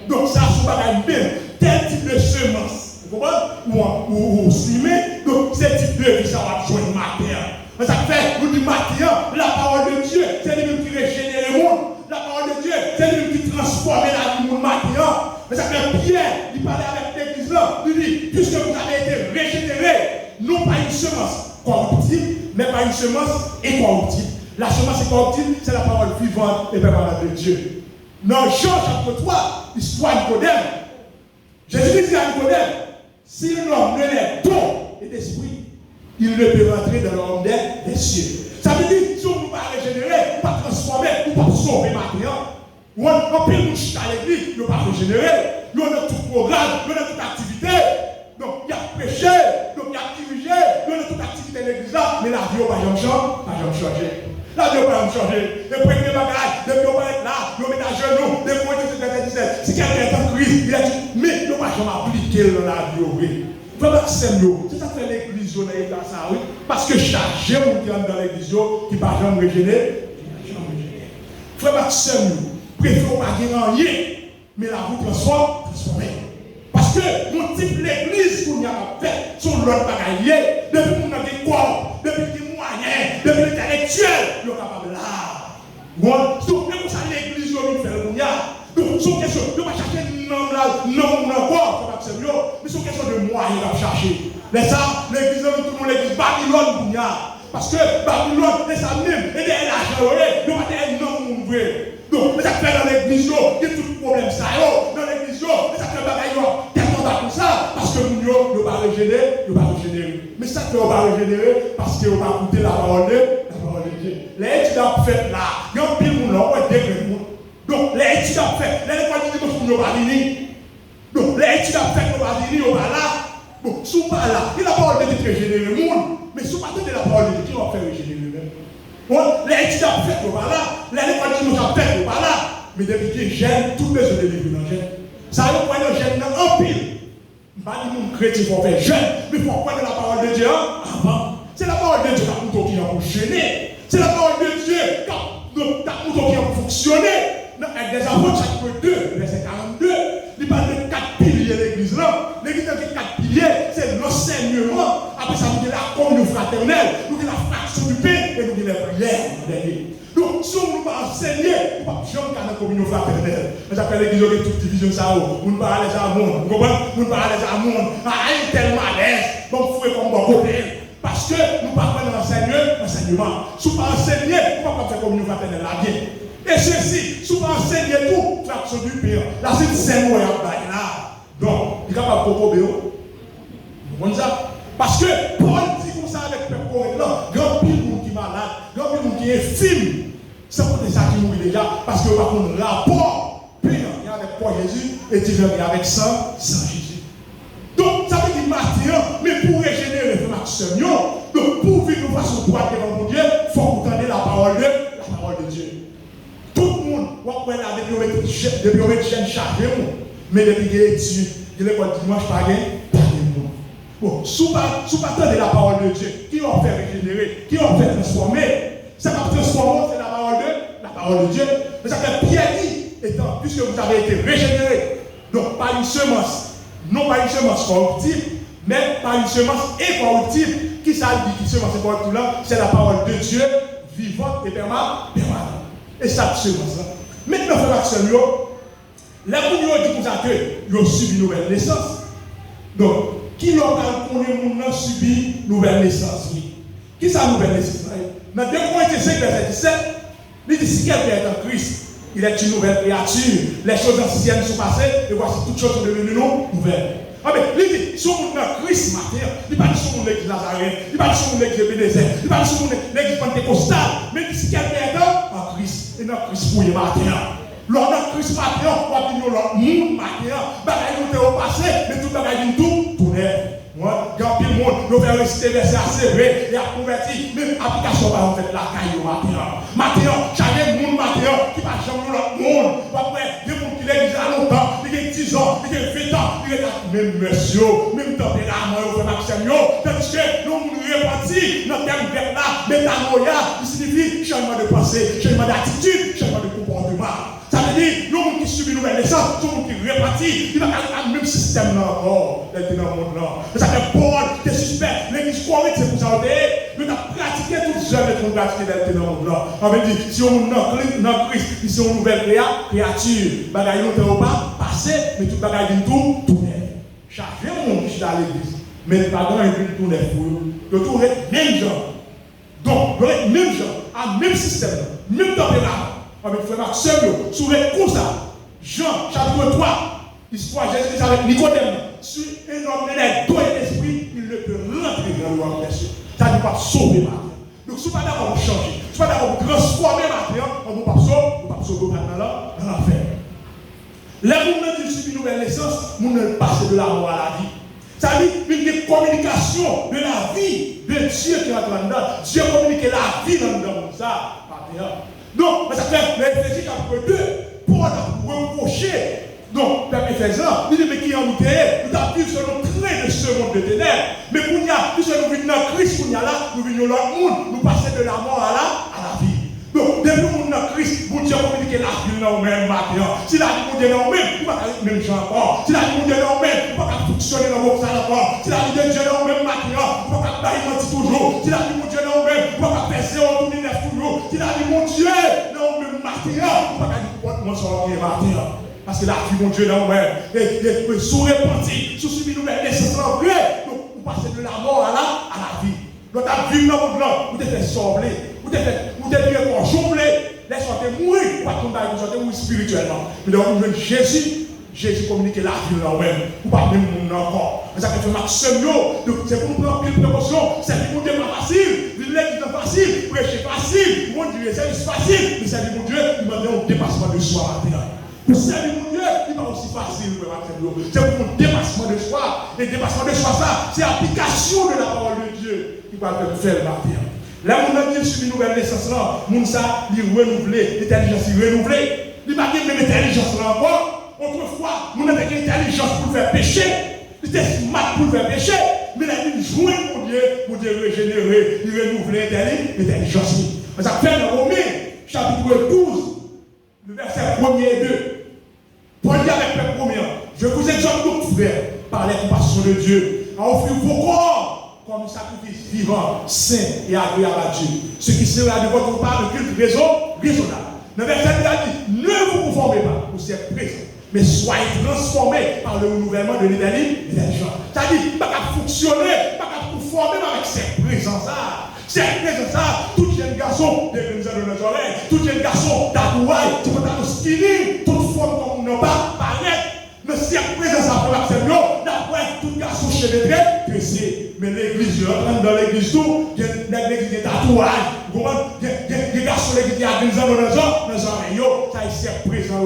A: Donc, ça, sous le même, tel type de semence. Vous comprenez? Ou slimé, donc, c'est type de vie, ça va jouer une matière. Ça fait, nous du matin, la parole de Dieu, c'est lui qui régénère le monde. La parole de Dieu, c'est lui qui transforme la vie du monde matin. Mais ça fait Pierre, il parlait avec l'église là, il dit, puisque vous avez été régénérés, non pas une semence corruptible, mais pas une semence incorruptible. La semence incorruptible, c'est la parole vivante et permanente de Dieu. Dans Jean chapitre 3, l'histoire de Nicodème, Jésus dit à Nicodème, si l'homme ne l'est d'eau et d'esprit, il ne peut rentrer dans le royaume des cieux. Ça veut dire, si on ne peut pas régénérer, on ne peut pas transformer, on ne peut pas sauver maintenant. On peut nous chuter à l'église, on ne peut pas régénérer. Nous avons tout programme, nous avons toute activité. Donc, il y a péché, donc il y a dirigé, nous avons toute activité de l'église là, mais la vie n'a pas changé. La vie n'a pas changé. Les premiers bagages, les premiers bagages là, nous mettons à genoux, les premiers 17. Si quelqu'un est en crise, il a dit, mais nous ne pouvons pas jamais appliquer dans la vie. Frère Maxime, c'est ça fait l'église dans l'état ça, oui. Parce que chaque jeune qui entre dans l'église, qui ne va jamais régénérer, Frère Maxime, préfère pas gagner rien, mais la route transformée. Parce que mon type l'église qu'on a fait, sur l'autre bagaille, depuis qu'on a des corps, depuis des moyens, depuis l'intellectuel, nous sommes capables là. Moi, donc, même ça, l'église, nous fait le bouillard. Donc, c'est une question, nous ne pas chercher un homme là, non, encore, mais c'est une question de moyens à chercher. Mais ça, l'église, tout le monde l'église, Babylone, bouillard. Parce que Babylone, c'est ça même, et des l'argent, nous pas des non, vrai. Donc, mais ça fait dans l'église, il y a tout le problème, ça, dans l'église, mais ça fait bagaille, tellement pas comme ça, parce que nous ne pas régénérer, Mais ça fait on va régénérer, parce qu'on va écouter la parole de Dieu. Les études à faire là, il y a un pile de monde, il y a des gens. Donc, les études à faire, les écoles de dimanche, nous va venir. Donc, les études à faire, nous va venir, on va là. Bon, sous pas là, il a la parole de Dieu qui régénère le monde, mais sous pas de la parole de Dieu qui va faire régénérer le monde. Bon, les études à faire, on va là. Les écoles de dimanche à faire, on va là. Mais depuis qu'il gêne, tout le monde se délivre dans le gêne. Ça veut dire que le gêne en pile. Pas du monde chrétien pour faire jeune, mais il faut prendre la parole de Dieu avant. C'est la parole de Dieu qui a pour gêner. C'est la parole de Dieu qui a pour fonctionner. Dans des apôtres, chapitre 2, verset 42, il parle de 4 piliers de l'église là. L'église a 4 piliers, c'est l'enseignement. Après ça, nous avons la communion fraternelle, nous avons la fraction du pain et nous avons les prières. Donc, si on ne peut pas enseigner, on ne peut pas jamais dans la communion fraternelle. Mais ça fait l'église de toute division, ça, on ne peut pas aller à monde. Vous comprenez? On ne peut pas aller à monde. Ah, il est tellement à l'aise. Donc, il faut comme bon côté. Parce que nous ne pouvons pas l'enseignement. Si on ne peut pas enseigner, on ne peut pas faire communion fraternelle là bien. Et ceci, si on peut enseigner tout, fraction du pire. Là, c'est 5 mois là. Donc, il est capable de proposer. Vous comprenez ça? Parce que Paul dit comme ça avec le peuple là, grand pile monde qui est malade, grand pile monde qui est film. C'est pour ça qui mourit déjà, parce qu'il n'y a pas de rapport payant avec quoi Jésus et différent avec sans Jésus. Donc, ça veut dire matin, mais pour régénérer les maximum, donc pour vivre de façon droite devant Dieu, il faut entendre la parole de Dieu. Tout le monde, on va la depuis on met chaîne chargée, mais depuis qu'il est étudié, il est quoi dimanche par bon, sous partant de la parole de Dieu, qui va faire régénérer, qui va faire transformer, ça va transformer, c'est la parole de Dieu. Mais ça fait Pierre dit, étant, puisque vous avez été régénérés, donc pas une semence, non pas une semence corruptible, mais pas une semence incorruptible, qui ça dit, qui semence incorruptible là, c'est la parole de Dieu, vivante et permanente. Et ça, semence là. Maintenant, frère Maxime, les gens disent qu'ils ont subi une nouvelle naissance. Donc, qui l'ont subi une nouvelle naissance? Qui est la nouvelle naissance? Dans 2 Corinthiens 5, verset 17, il dit si quelqu'un est en Christ, il est une nouvelle créature. Les choses anciennes sont passées et voici toutes choses sont devenues nouvelles. Ah mais il dit, si on est en Christ matin, il ne parle pas sur l'église Nazareth, il ne parle pas sur l'église Bénézet, il ne parle pas sur l'église pentecostale, mais il dit si quelqu'un est en Christ, et dans Christ pour les matin. Lors de Christ matin, on va venir dans le monde matin, bagaille nous est au passé, mais tout bagaille nous tout neuf. Moi, quand le monde, nous faisons réciter verset assez vrai et à convertir. Même application par fait la caille au matin. Matin, chaque monde matin qui va jamais l'autre monde. Après, des gens qui l'église à longtemps, il y a 10 ans, il y a 20 ans, il y a même monsieur, même tempérament, il fait Maxime, tandis que nous nous répartis dans le terme grec là, métanoïa, qui signifie changement de pensée, changement d'attitude, changement de comportement. Ça veut dire, le monde qui subit une nouvelle naissance, le monde qui répartit, il va avoir le même système là encore, dans le monde là. Ça fait Paul, des suspects, l'église correcte, c'est pour ça que nous avons pratiqué tout ce genre de pratiquer dans le monde là. On veut dire, si on est dans Christ, ils sont une nouvelle créature, bagaille ne pas passer, mais tout bagaille tout neuf. Chaque monde qui est dans l'église, mais pas dans une tout neuf pour eux, de tout même gens. Donc, même gens, à même système, même tempérament. Avec frère Maxime, sur les coups Jean, chapitre 3, histoire Jésus avec Nicodème, sur un homme honnête, tout l'esprit, il ne peut rentrer dans le royaume des cieux. Ça ne peut pas sauver Marie. Donc, si vous ne pouvez pas changer, si vous ne pouvez pas transformer Marie, on ne peut pas sauver maintenant dans l'enfer. Les gens qui subissent une nouvelle naissance, nous ne passons de la mort à la vie. Ça veut dire une communication de la vie de Dieu qui est là-dedans. Dieu communique la vie dans le monde. Ça, donc, ça fait l'Éphésiens chapitre 2, Paul a reproché. Donc, peuple Éphésiens, il dit, mais qui en nous créé, nous avons vu selon train de ce monde de ténèbres. Mais pour nous, puisque nous venons dans Christ, nous venons dans l'autre monde, nous passons de la mort à la vie. Donc, depuis que nous sommes dans Christ, vous Dieu communiquer la vie dans le même matin. Si la vie est dans le même, vous ne pouvez pas même gens encore. Si la vie est dans le même, vous ne pouvez pas fonctionner dans vos salles encore. Si la vie est dans le même matin, vous ne pouvez pas mentir toujours. Si la vie est dans le même, vous ne pouvez pas passer au tour de neuf toujours. Si la vie est dans le même matin, vous ne pouvez pas dire porte-moi sur le matin. Parce que la vie est dans le même. Et sous repenti, sous subir une nouvelle naissance en vrai. Donc, vous passez de la mort à la vie. Donc, la vie dans le monde, vous devez sauver. Vous devez conjoncter, laissez-moi mourir, pas tomber, vous devez mourir spirituellement. Mais donc, vous Jésus communique la vie là-même, vous pas même monde encore. Mais ça fait Maxime, donc c'est pour nous prendre une précaution, c'est pour Dieu pas facile, l'église est facile, prêcher facile, mon Dieu, c'est facile, mais c'est mon Dieu, il m'a donné un dépassement de soi maintenant. Pour servir mon Dieu, il n'est pas aussi facile, c'est pour un dépassement de soi. Et dépassement de soi, ça, c'est l'application de la parole de Dieu qui va te faire le matin. Là, on a dit sur une nouvelle naissance, on ça, il renouvelé, l'intelligence est renouvelée. Il n'y a pas de même intelligence là encore. Autrefois, on avait une intelligence pour faire pécher. Il était smart pour faire pécher. Mais là, il joue pour Dieu régénérer, il renouveler l'intelligence. Ça fait dans Romains, chapitre 12, le verset 1er et 2. Paul dit avec le premier, je vous exhorte donc, frères, par les compassions de Dieu, à offrir vos corps comme un sacrifice vivant, saint et agréable à Dieu. Ce qui sera de votre part le culte raisonnable. Le verset a dit, ne vous conformez pas au siècle présent, mais soyez transformés par le renouvellement de l'intelligence. C'est-à-dire, pas qu'à fonctionner, pas qu'à conformer avec cette présence-là. Cette présence-là, tout jeune garçon, des grenades de nos oreilles, tout jeune garçon, d'Akouaï, tout le temps skinny, toute forme comme on n'a pas paraître. Mais si la présence après l'accès, d'après tout garçon chevêtré, c'est mais l'église, je rentre dans l'église tout, il y a l'église des tatouages, il y a des garçons qui ont des oreilles, ça c'est présent.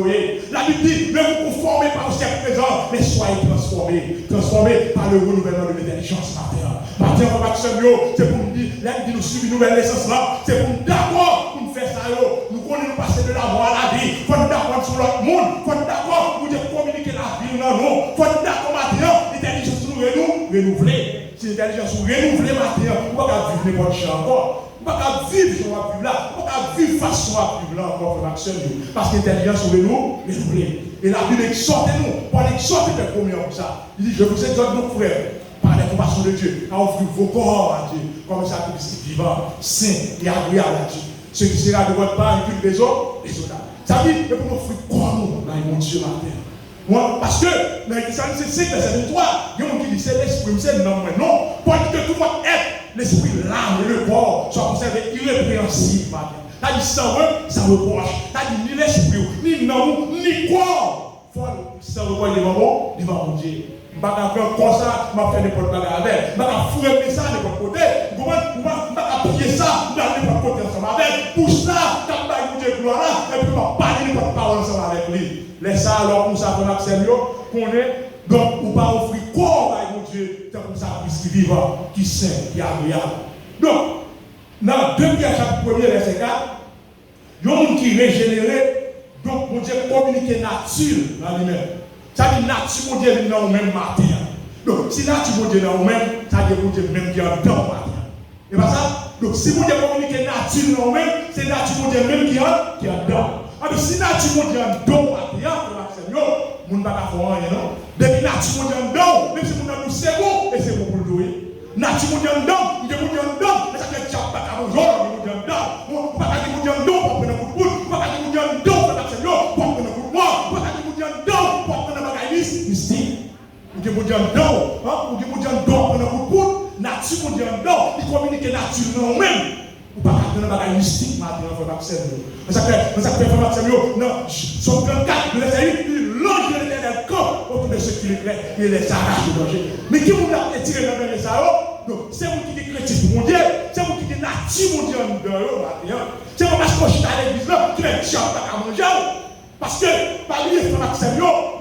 A: La Bible dit, ne vous conformez pas au siècle présent, mais soyez transformés par le renouvellement de l'intelligence matin. Matin, on va c'est pour nous dire, là, nous subissons une nouvelle naissance là, c'est pour nous d'accord pour nous faire ça. Nous connaissons passer de la mort à la vie, il faut nous d'accord sur l'autre monde, il faut nous d'accord pour communiquer la vie dans nous, il faut nous d'accord matin, l'intelligence nous renouveler. Si l'intelligence nous renouveler matin, on ne va pas vivre n'importe quoi encore. On ne va pas vivre ce qu'on va vivre là, on ne va pas vivre façon à vivre là encore, parce que l'intelligence nous renouveler. Et la Bible exhorte-nous, pour exhorter les premiers comme ça. Il dit, je vous exhorte donc frères, par la compassion de Dieu, à offrir vos corps à Dieu, comme un sacrifice vivant, saint et agréable à Dieu. Ce qui sera de votre part une culte raisonnable. Ça veut dire que pour nous offrir quoi nous, dans mon Dieu matin. Moi, parce que dans l'Exode 5, verset 23, il y a un qui dit c'est l'esprit, c'est non, mais non. Pour dire que tout votre être, l'esprit, l'âme et le corps soient conservés irrépréhensibles. Ça dit sans eux, ça reproche. Ça dit ni l'esprit, ni non, ni corps. Il faut sans reproche devant mon Dieu. Je ne vais pas faire comme ça, je vais faire n'importe quoi avec. Je ne vais pas fouiller ça de n'importe côté. Je ne vais pas appuyer ça de n'importe côté ensemble avec. Pour ça, quand je vais gloire là, et puis je vais parler n'importe parole ensemble avec lui. Laisse ça alors pour ça qu'on a qu'on est. Donc, on va offrir corps à mon Dieu, c'est comme ça, puisqu'il vivant, qui saint, qui agréable. Donc, dans 2 Pierre chapitre 1er, verset 4, il y a un monde qui est régénéré, donc mon Dieu communique nature dans lui-même. Ça dit nature, mon Dieu, dans le même matin. Donc, si nature, mon Dieu, dans le même, ça dit mon Dieu, même qui est dans le matin. Et pas ça? Donc, si mon Dieu communique nature dans le même, c'est nature, mon Dieu, même qui est dedans. Alors, si nature, mon Dieu, dans le matin, mon ne va pas faire rien, non? Depuis nature, mon Dieu, dans même si mon Dieu, c'est bon, et c'est bon pour le jouer. Nature, mon Dieu, dans il est mon Dieu, dans mais ça fait que pas à mon jour, mon Dieu, dans on va pas dire mon Dieu, dans pour prendre un coup de boule, on va pas dire mon Dieu, dans pour faire pour prendre un coup de moi, on va pas dire mon Dieu, dans pour prendre un bagage mystique. Mon Dieu, mon Dieu, dans mon Dieu, mon Dieu, dans pour prendre un coup de boule, nature, mon Dieu, dans il communique nature non même. Ou pas faire un bagage mystique, maintenant, il faut accès. Ça fait non, son 34, le verset 8, l'ange de l'éternel camp autour de ceux qui les arrachent du danger. Mais qui vous a tiré dans le ça? Donc, c'est vous qui êtes chrétien pour mon Dieu, c'est vous qui êtes natif mon Dieu en dehors. C'est pas parce que je suis à l'église là, tu es chiant à manger. Parce que, parmi les frères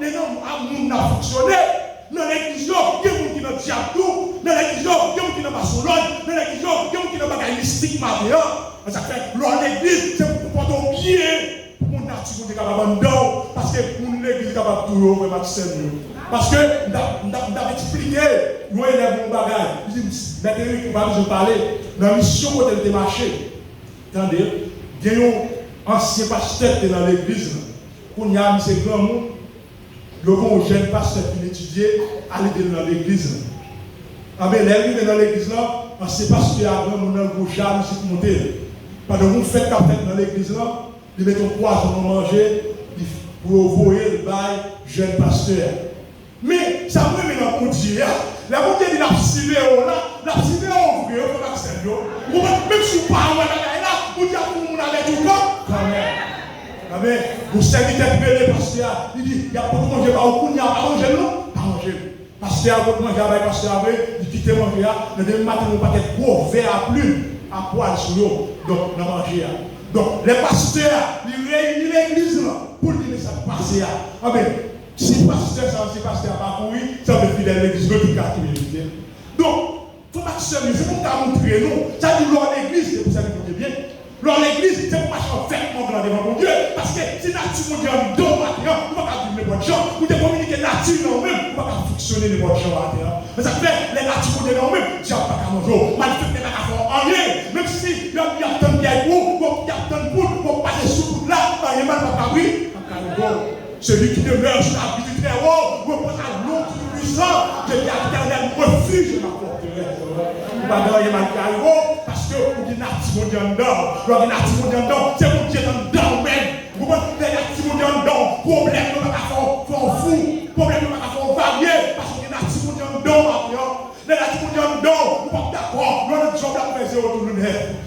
A: les gens ont fonctionné. Dans l'église, il y a des gens qui ont diable, dans l'église, il y a des gens qui ont maçonnerie, dans l'église, il y a des gens qui ont bagage mystique. Ça fait l'église, c'est pour porter bien, pour mon nature, pour capable dedans, parce que mon l'église est capable de tout faire. Parce que, on expliqué, nous élèvons mon bagage. Maintenant, je parlais, dans la mission où elle était marché. Attendez, il y a un ancien pasteur qui est dans l'église, qu'on y a mis ces grands mots. Le jeune pasteur qui étudiait, aller dans l'église. Ah bien, l'église dans l'église là, on ne sait pas ce qu'il y a dans mon gauche, c'est monter. Pendant que vous faites dans l'église là, ils mettent un poisson pour manger, pour envoyer le bail jeune pasteur. Mais ça me met dans mon Dieu. La montée de la cible là, la cible on veut on accepte. Même si vous parlez là, vous dites pour mon aller tout quand même. Amen. Vous serviteur qui veut pasteur, il dit, il y a pas de manger, il n'y a pas de manger, non? Pas manger. Pasteur, vous mangez avec pasteur, il quitte manger, le demain matin, vous pas être gros, verre à plume, à poil sur l'eau, donc, dans manger. Donc, les pasteurs, ils réunissent l'église pour dire ça passer. Amen. Si pasteur, ça aussi pasteur pas courir, ça veut dire l'église, le tout cas qui est. Donc, il faut pas se servir, c'est pour ça montrer, non? Ça dit, l'or l'église, c'est pour ça que vous dites bien. Alors l'église, c'est pour pas faire mon grand devant mon Dieu. Parce que si nature mon Dieu en don maintenant, vous ne pouvez pas dire les bonnes gens. Vous devez communiquer nature non même, vous ne pouvez pas fonctionner les bonnes gens maintenant. Mais ça fait les natures mon Dieu non même, j'ai pas qu'à manger. Manifester les affaires en rien. Même si il y a tant de biens pour, il y a tant de poules, pour passer sous là, il y a mal à oui. Celui qui demeure sur la vie du très haut, repose à l'eau du puissant, de l'éternel refuge, je m'apporterai. Vous ne pouvez pas dire parce que vous dites nature mon Dieu en dedans. Lorsque nature mon Dieu en dedans, c'est mon Dieu en dedans même. Vous comprenez nature mon Dieu en dedans. Problème de ma fou, problème de ma fou varié, parce que nature mon Dieu en dedans. Les nature mon Dieu en dedans, vous ne pouvez pas d'accord. Nous ne sommes pas faire autour de nous.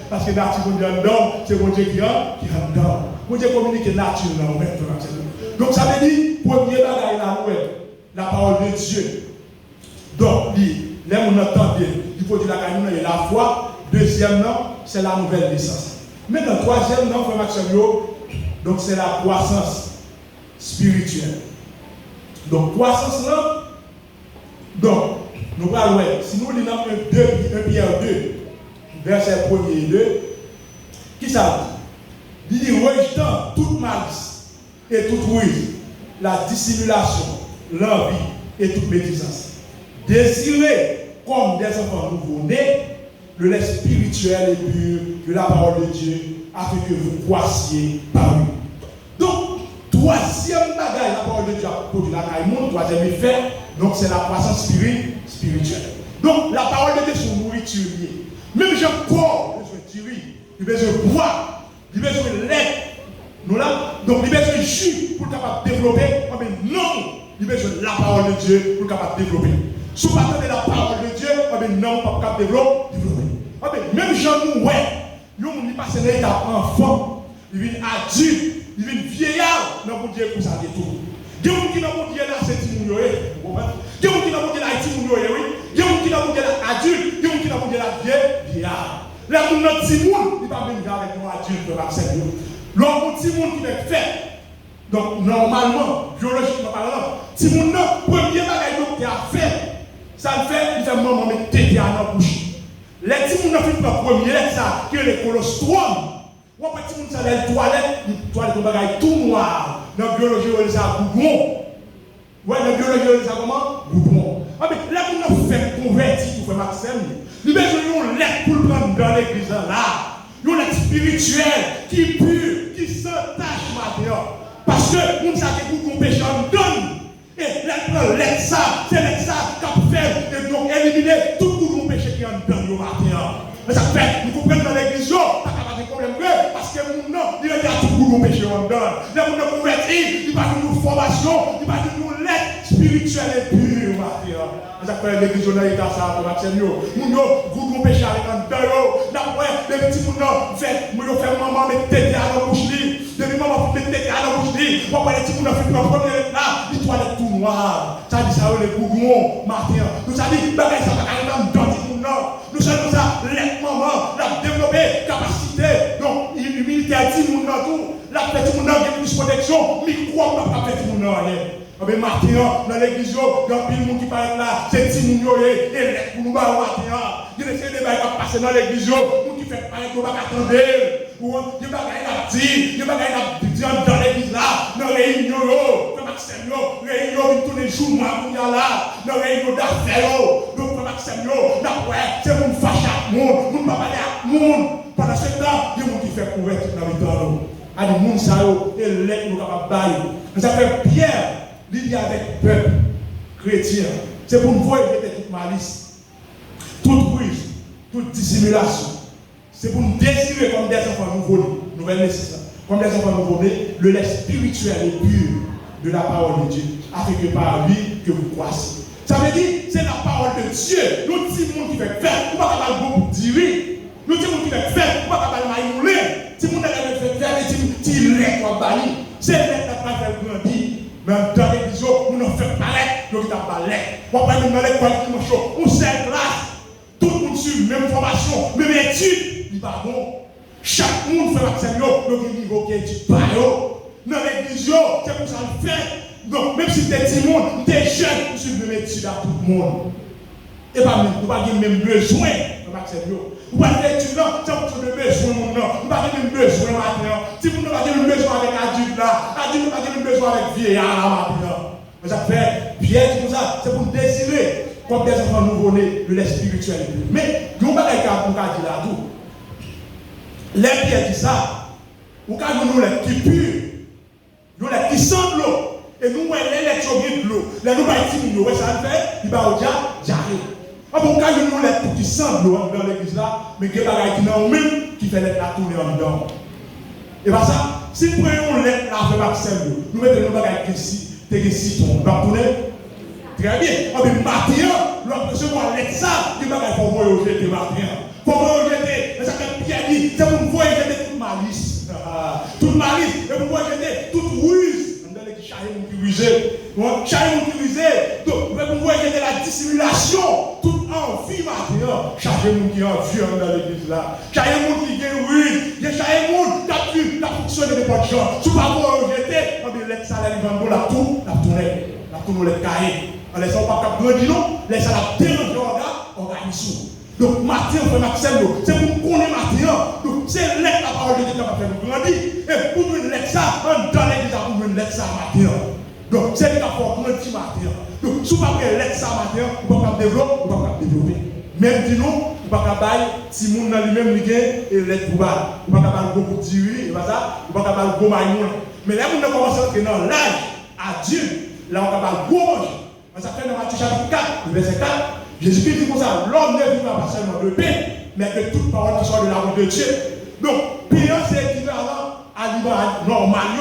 A: Parce que nature mon Dieu en dedans, c'est mon Dieu qui est en dedans. Mon Dieu communique nature dans même. Donc ça veut dire, premier bagage la parole de Dieu. Donc, là, on entend bien. Il faut dire la foi. Deuxième nom, c'est la nouvelle naissance. Maintenant, troisième nom, frère Maxime, donc c'est la croissance spirituelle. Donc, croissance là, donc, nous parlons, si nous lisons 1 Pierre 2, verset 1er et 2, qui ça dit? Il dit, rejetant toute malice et toute ruse, la dissimulation, l'envie et toute médisance. Désirez comme des enfants nouveau-nés le lait spirituel et pur de la parole de Dieu, afin que vous croissiez par lui. Donc, troisième bagage, la parole de Dieu a produit la caille, troisième effet, donc c'est la croissance spirituelle. Donc, la parole de Dieu est une nourriture. Même j'ai corps, besoin de tirer, il a besoin de boire, il a besoin de lait. Nous là, donc il a besoin de jus pour capable de développer. Mais non, il a besoin de la parole de Dieu pour capable de développer. Si vous parlez de la parole de Dieu, non, pas capable de développer. Même Jean nous, il passe dans l'état enfant, il vient adulte, il vient vieillard, dans mon Dieu pour ça tout. Il y a des gens qui dans mon Dieu là, c'est Timoun, vous comprenez? Il y a des gens qui dans mon Dieu là, c'est Timoun, oui. Il y a des gens qui dans mon Dieu là, adulte, il y a des gens qui dans mon Dieu là, vieillard. Là, mon Timoun, il va venir avec nous adulte, l'homme mon Timoun qui est fait. Donc, normalement, biologiquement parlant, Timoun, premier bagage qu'il a fait, ça le fait, il fait maman met tété à la bouche. Les petits gens qui prennent premier, ça, qui est le colostrum. Ou après, petit monde, ça a une toilette, on bagaille tout noir. Dans la biologie, on ça goudron. Ouais, dans la biologie, on ça comment? Goudron. Ah, mais là, on fait convertir pour faire Maxime. Nous besoin de l'aide pour le prendre dans l'église là. Nous l'aide spirituel, qui est pur, qui s'attache maintenant. Parce que nous savons que nous péché en donne. Et l'aide ça, c'est l'aide ça qui fait et donc éliminer tout le péché qui est en donne au matin. Mais ça fait, nous comprenons dans l'église, pas de problème parce que nous, non, il y a tout le péché en donne. Là, nous nous convertis, il va nous formation, il va nous l'aide spirituelle et pure, matin. Ça fait l'église, on a été à ça, Maxime. Nous, vous péché avec un deuil. D'après, les petits gens fait maman mettre tête à la bouche. Depuis maman mettre tête à la bouche. On va les petits gens fait premier là, les toilettes tout noir. Ça dit ça, les gougons, matin. Nous ça dit, bagaille ça va aller dans le petit monde. Nous savons ça, les mamans, la développer capacité. Donc, humilité à 10 monde dans tout. La petite monde a plus protection, mais quoi pas petite monde rien. Mais maintenant, dans l'église, il y a un pile monde qui parle là, c'est petit monde et les pour nous maintenant. Il y a des débats qui passent dans l'église, qui fait pareil qu'on va attendre. Ou il y a des dit, il y a des dit dans l'église là, dans les réunions, dans Maxime, réunion tous les jours, moi, là, dans les réunions d'affaires, donc Maxime, d'après, c'est mon fâche à monde, mon pas parler à monde. Pendant ce temps, il y a des gens qui font couverture dans le temps. Il y a des gens qui et les nous capables de bailler. Ça fait Pierre. L'idée avec le peuple chrétien, c'est pour nous voir toute malice, toute ruse, toute dissimulation. C'est pour nous désirer comme des enfants nouveau-nés, nouvelle naissance, comme des enfants nouveau-nés, le lait spirituel et pur de la parole de Dieu, afin que par lui que vous croissez. Ça veut dire, c'est la parole de Dieu. Nous disons monde qui fait faire, nous ne pouvons pas beaucoup dire. Nous disons qui fait faire, nous ne pouvons pas maïmouler. Si nous ne fait faire, nous disons lait comme bali. C'est lait qui va faire grandir. Mais dans l'église, on en fait paraître, on a balai. On va nous demander quoi qui marche. On sert classe. Tout le monde suit, même formation, même étude. Il va bon. Chaque monde fait l'accès, le niveau qui est étude. Dans l'église, c'est pour ça le fait. Donc, même si tu es petit monde, tu es jeune, tu suis même étude à tout le monde. Et pas même, nous n'avons même besoin de l'accès. Vous n'avez pas d'études là, c'est pour ça besoin de monde. Vous n'avez même besoin maintenant. Si vous n'avez même besoin avec adulte là, adulte n'a pas même besoin avec vieillard là maintenant. Mais ça fait Pierre, c'est pour ça, c'est pour désirer, comme des enfants nouveau-nés, de l'esprit spirituel. Mais, nous n'avons pas de cas pour dire là tout. Les Pierre dit ça, ou quand nous les qui purs, nous les qui sentent l'eau, et nous les qui ont de l'eau, les nous qui nous ça fait, il va au diable, j'arrive. Ah bon, quand nous les qui sentent l'eau dans l'église là, mais qui est dans même qui fait la tourner en dedans. Et bien ça, si nous prenons l'aide là avec Maxime, nous mettons nos bagages ici, t'es citron, nous va tourner. Très bien. Ah bien, maintenant, nous recevons l'aide ça, du bagage pour vous jeter maintenant. Pour vous jeter, mais ça fait Pierre dit, c'est pour vous jeter toute malice. Toute malice, et pour vous jeter toute ruse. Chaque qui rusé, chaque qui rusé, donc vous voyez la dissimulation, toute envie maintenant, chaque monde qui est en vie dans l'église là, chaque monde qui est ruse, chaque monde qui a pu fonctionner de votre gens, si vous ne pouvez pas rejeter, on dit laisse ça aller dans la tour, la tourner les cahiers, on laisse pas grandir non, laisse ça la déranger organisation. Donc matin, on fait Maxime, c'est pour qu'on ait matin, donc c'est la parole de Dieu qui va faire nous grandir, et pour nous laisser ça, on donne l'église pour nous laisser ça matin. Donc c'est le cas pour grandir matin. Donc si vous ne pouvez pas laisser ça matin, vous ne pouvez pas développer, Même dis nous, vous ne pouvez pas bailler, si vous avez lui-même et l'aide pour bailler. Vous ne pouvez pas beaucoup dire, et pas ça, vous ne pouvez pas beaucoup mailler. Mais là, vous commencez à entrer dans l'âge adulte, là on va beaucoup manger. Ça fait dans Matthieu chapitre 4, verset 4. Jésus-Christ dit comme ça, l'homme ne vit pas seulement de paix, mais que toute parole qui sort de la bouche de Dieu. Donc, payant c'est équivalent à l'image normal.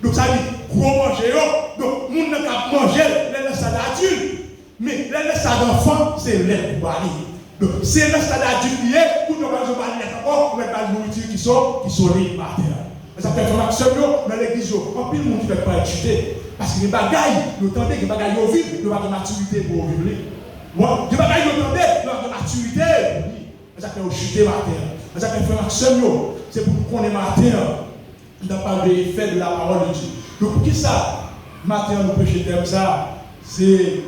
A: Donc, ça dit, gros manger. Donc, nous ne pouvons pas manger les stades adultes. Mais les stades d'enfants, c'est l'aide pour aller. Donc, c'est les stades adultes pour ne pas aller encore, pour mettre la nourriture qui sont libres par terre. Ça fait un action dans l'église. En pile, monde ne fait pas étudier. Parce que les bagailles, nous tendez que les bagailles vivent, nous avons de maturité pour vivre. Moi, je ne vais pas y entendre de maturité. Ça fait chuter ma terre. Ça fait faire action. C'est pour qu'on ait ma terre. Dans pas de l'effet de la parole de Dieu. Donc, pour qui ça, matin, nous prêcher comme ça, c'est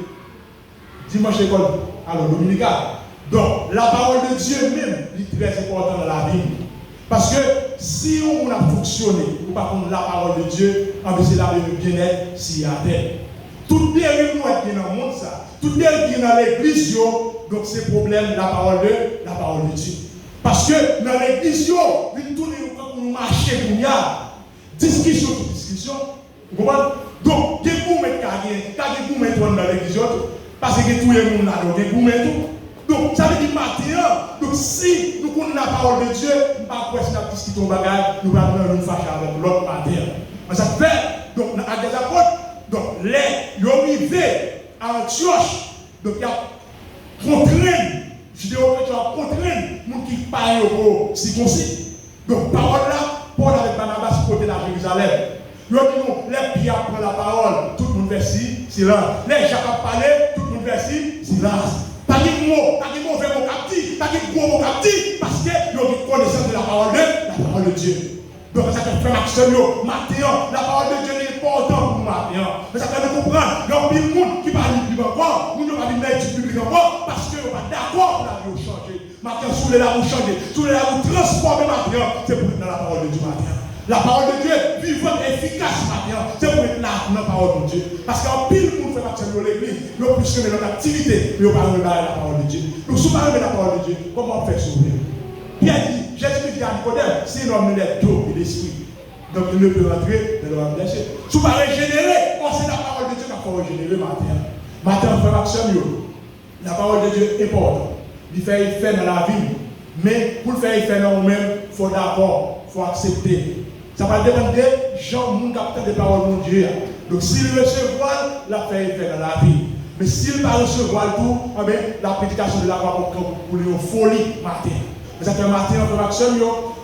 A: dimanche école, alors dominical. Donc, la parole de Dieu même est très importante dans la vie. Parce que si on a fonctionné, ou par contre la parole de Dieu, c'est la bien-être si à terre. Tout dérive nous qui est dans le monde, ça. Tout dérive qui est dans l'église, donc c'est problème la parole de Dieu. Parce que dans l'église, nous tournons quand nous marchons, il y a discussion sur discussion. Vous comprenez? Donc, il y a des gens dans l'église, parce que tout le monde là, il y a des gens. Donc, ça veut dire maintenant, donc si nous connaissons la parole de Dieu, nous ne pouvons pas discuter ton bagage, nous ne pouvons pas nous fâcher avec l'autre matin. Mais ça fait, donc, à des apôtres, donc, les arrivés à Antioche, donc, il y a contraint, judéo-chrétien a contraint, les gens qui parlent au circoncis. Donc, parole là, Paul avec Barnabas côté de Jérusalem. Ils ont dit non, les Pierre prennent la parole, tout le monde fait silence. Les Jacques parlent, tout le monde fait silence. Pas de mots, pas de mauvais mots captifs, pas de gros mots captifs, parce que nous avons connaissance de la parole de Dieu. Donc, ça fait frère Maxime, maintenant, la parole de Dieu est importante pour nous maintenant. Mais ça fait nous comprendre, il y a beaucoup de monde qui parle du public encore, nous ne parlons pas du public encore, parce que nous ne sommes pas d'accord pour la vie changer. Maintenant, si vous voulez la vous changer, si vous voulez la vous transformer maintenant, c'est pour être dans la parole de Dieu maintenant. La parole de Dieu vivante et efficace maintenant, c'est pour être là dans la parole de Dieu. Parce qu'en pile, pour nous faire marcher dans l'église, nous plus que notre activité, mais on parle de la parole de Dieu. Donc, si on parle de la parole de Dieu, comment on fait s'ouvrir? Pierre dit, Jésus dit à Nicodème, c'est un homme de d'eau et d'esprit. Donc, il ne peut rentrer dans le royaume des cieux. Si on parle régénérer, c'est la parole de Dieu qui faut régénérer maintenant. Maintenant, frère Maxime, la parole de Dieu est importante. Il fait effet dans la vie. Mais pour le faire effet dans nous-mêmes, il faut d'abord, il faut accepter. Ça va demander des gens qui ont des paroles de Dieu. Donc s'il recevoir, la fait effet dans la vie. Mais s'il ne va pas recevoir tout, la prédication de la parole pour une folie matin. Mais ça fait matin en fraction.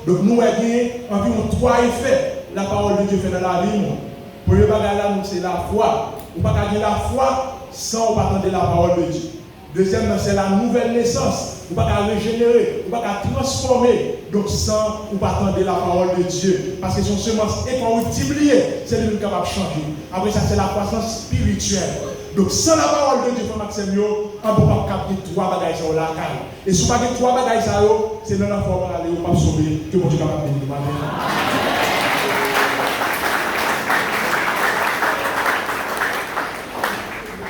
A: Donc nous avons environ 3 effets. La parole de Dieu fait dans la vie. Pour le bagage c'est la foi. On ne peut pas gagner la foi sans attendre la parole de Dieu. Deuxième, c'est la nouvelle naissance. On ne peut pas régénérer, on ne peut pas transformer. Donc, sans ou pas attendre la parole de Dieu. Parce que son semence est corruptible, c'est lui qui est capable de changer. Après ça, c'est la croissance spirituelle. Donc, sans la parole de Dieu, Maxime, on ne peut pas capter 3 bagages sur la caille. Et si on ne peut pas 3 bagages, c'est dans la forme d'aller au pas sauver que mon Dieu est capable de nous.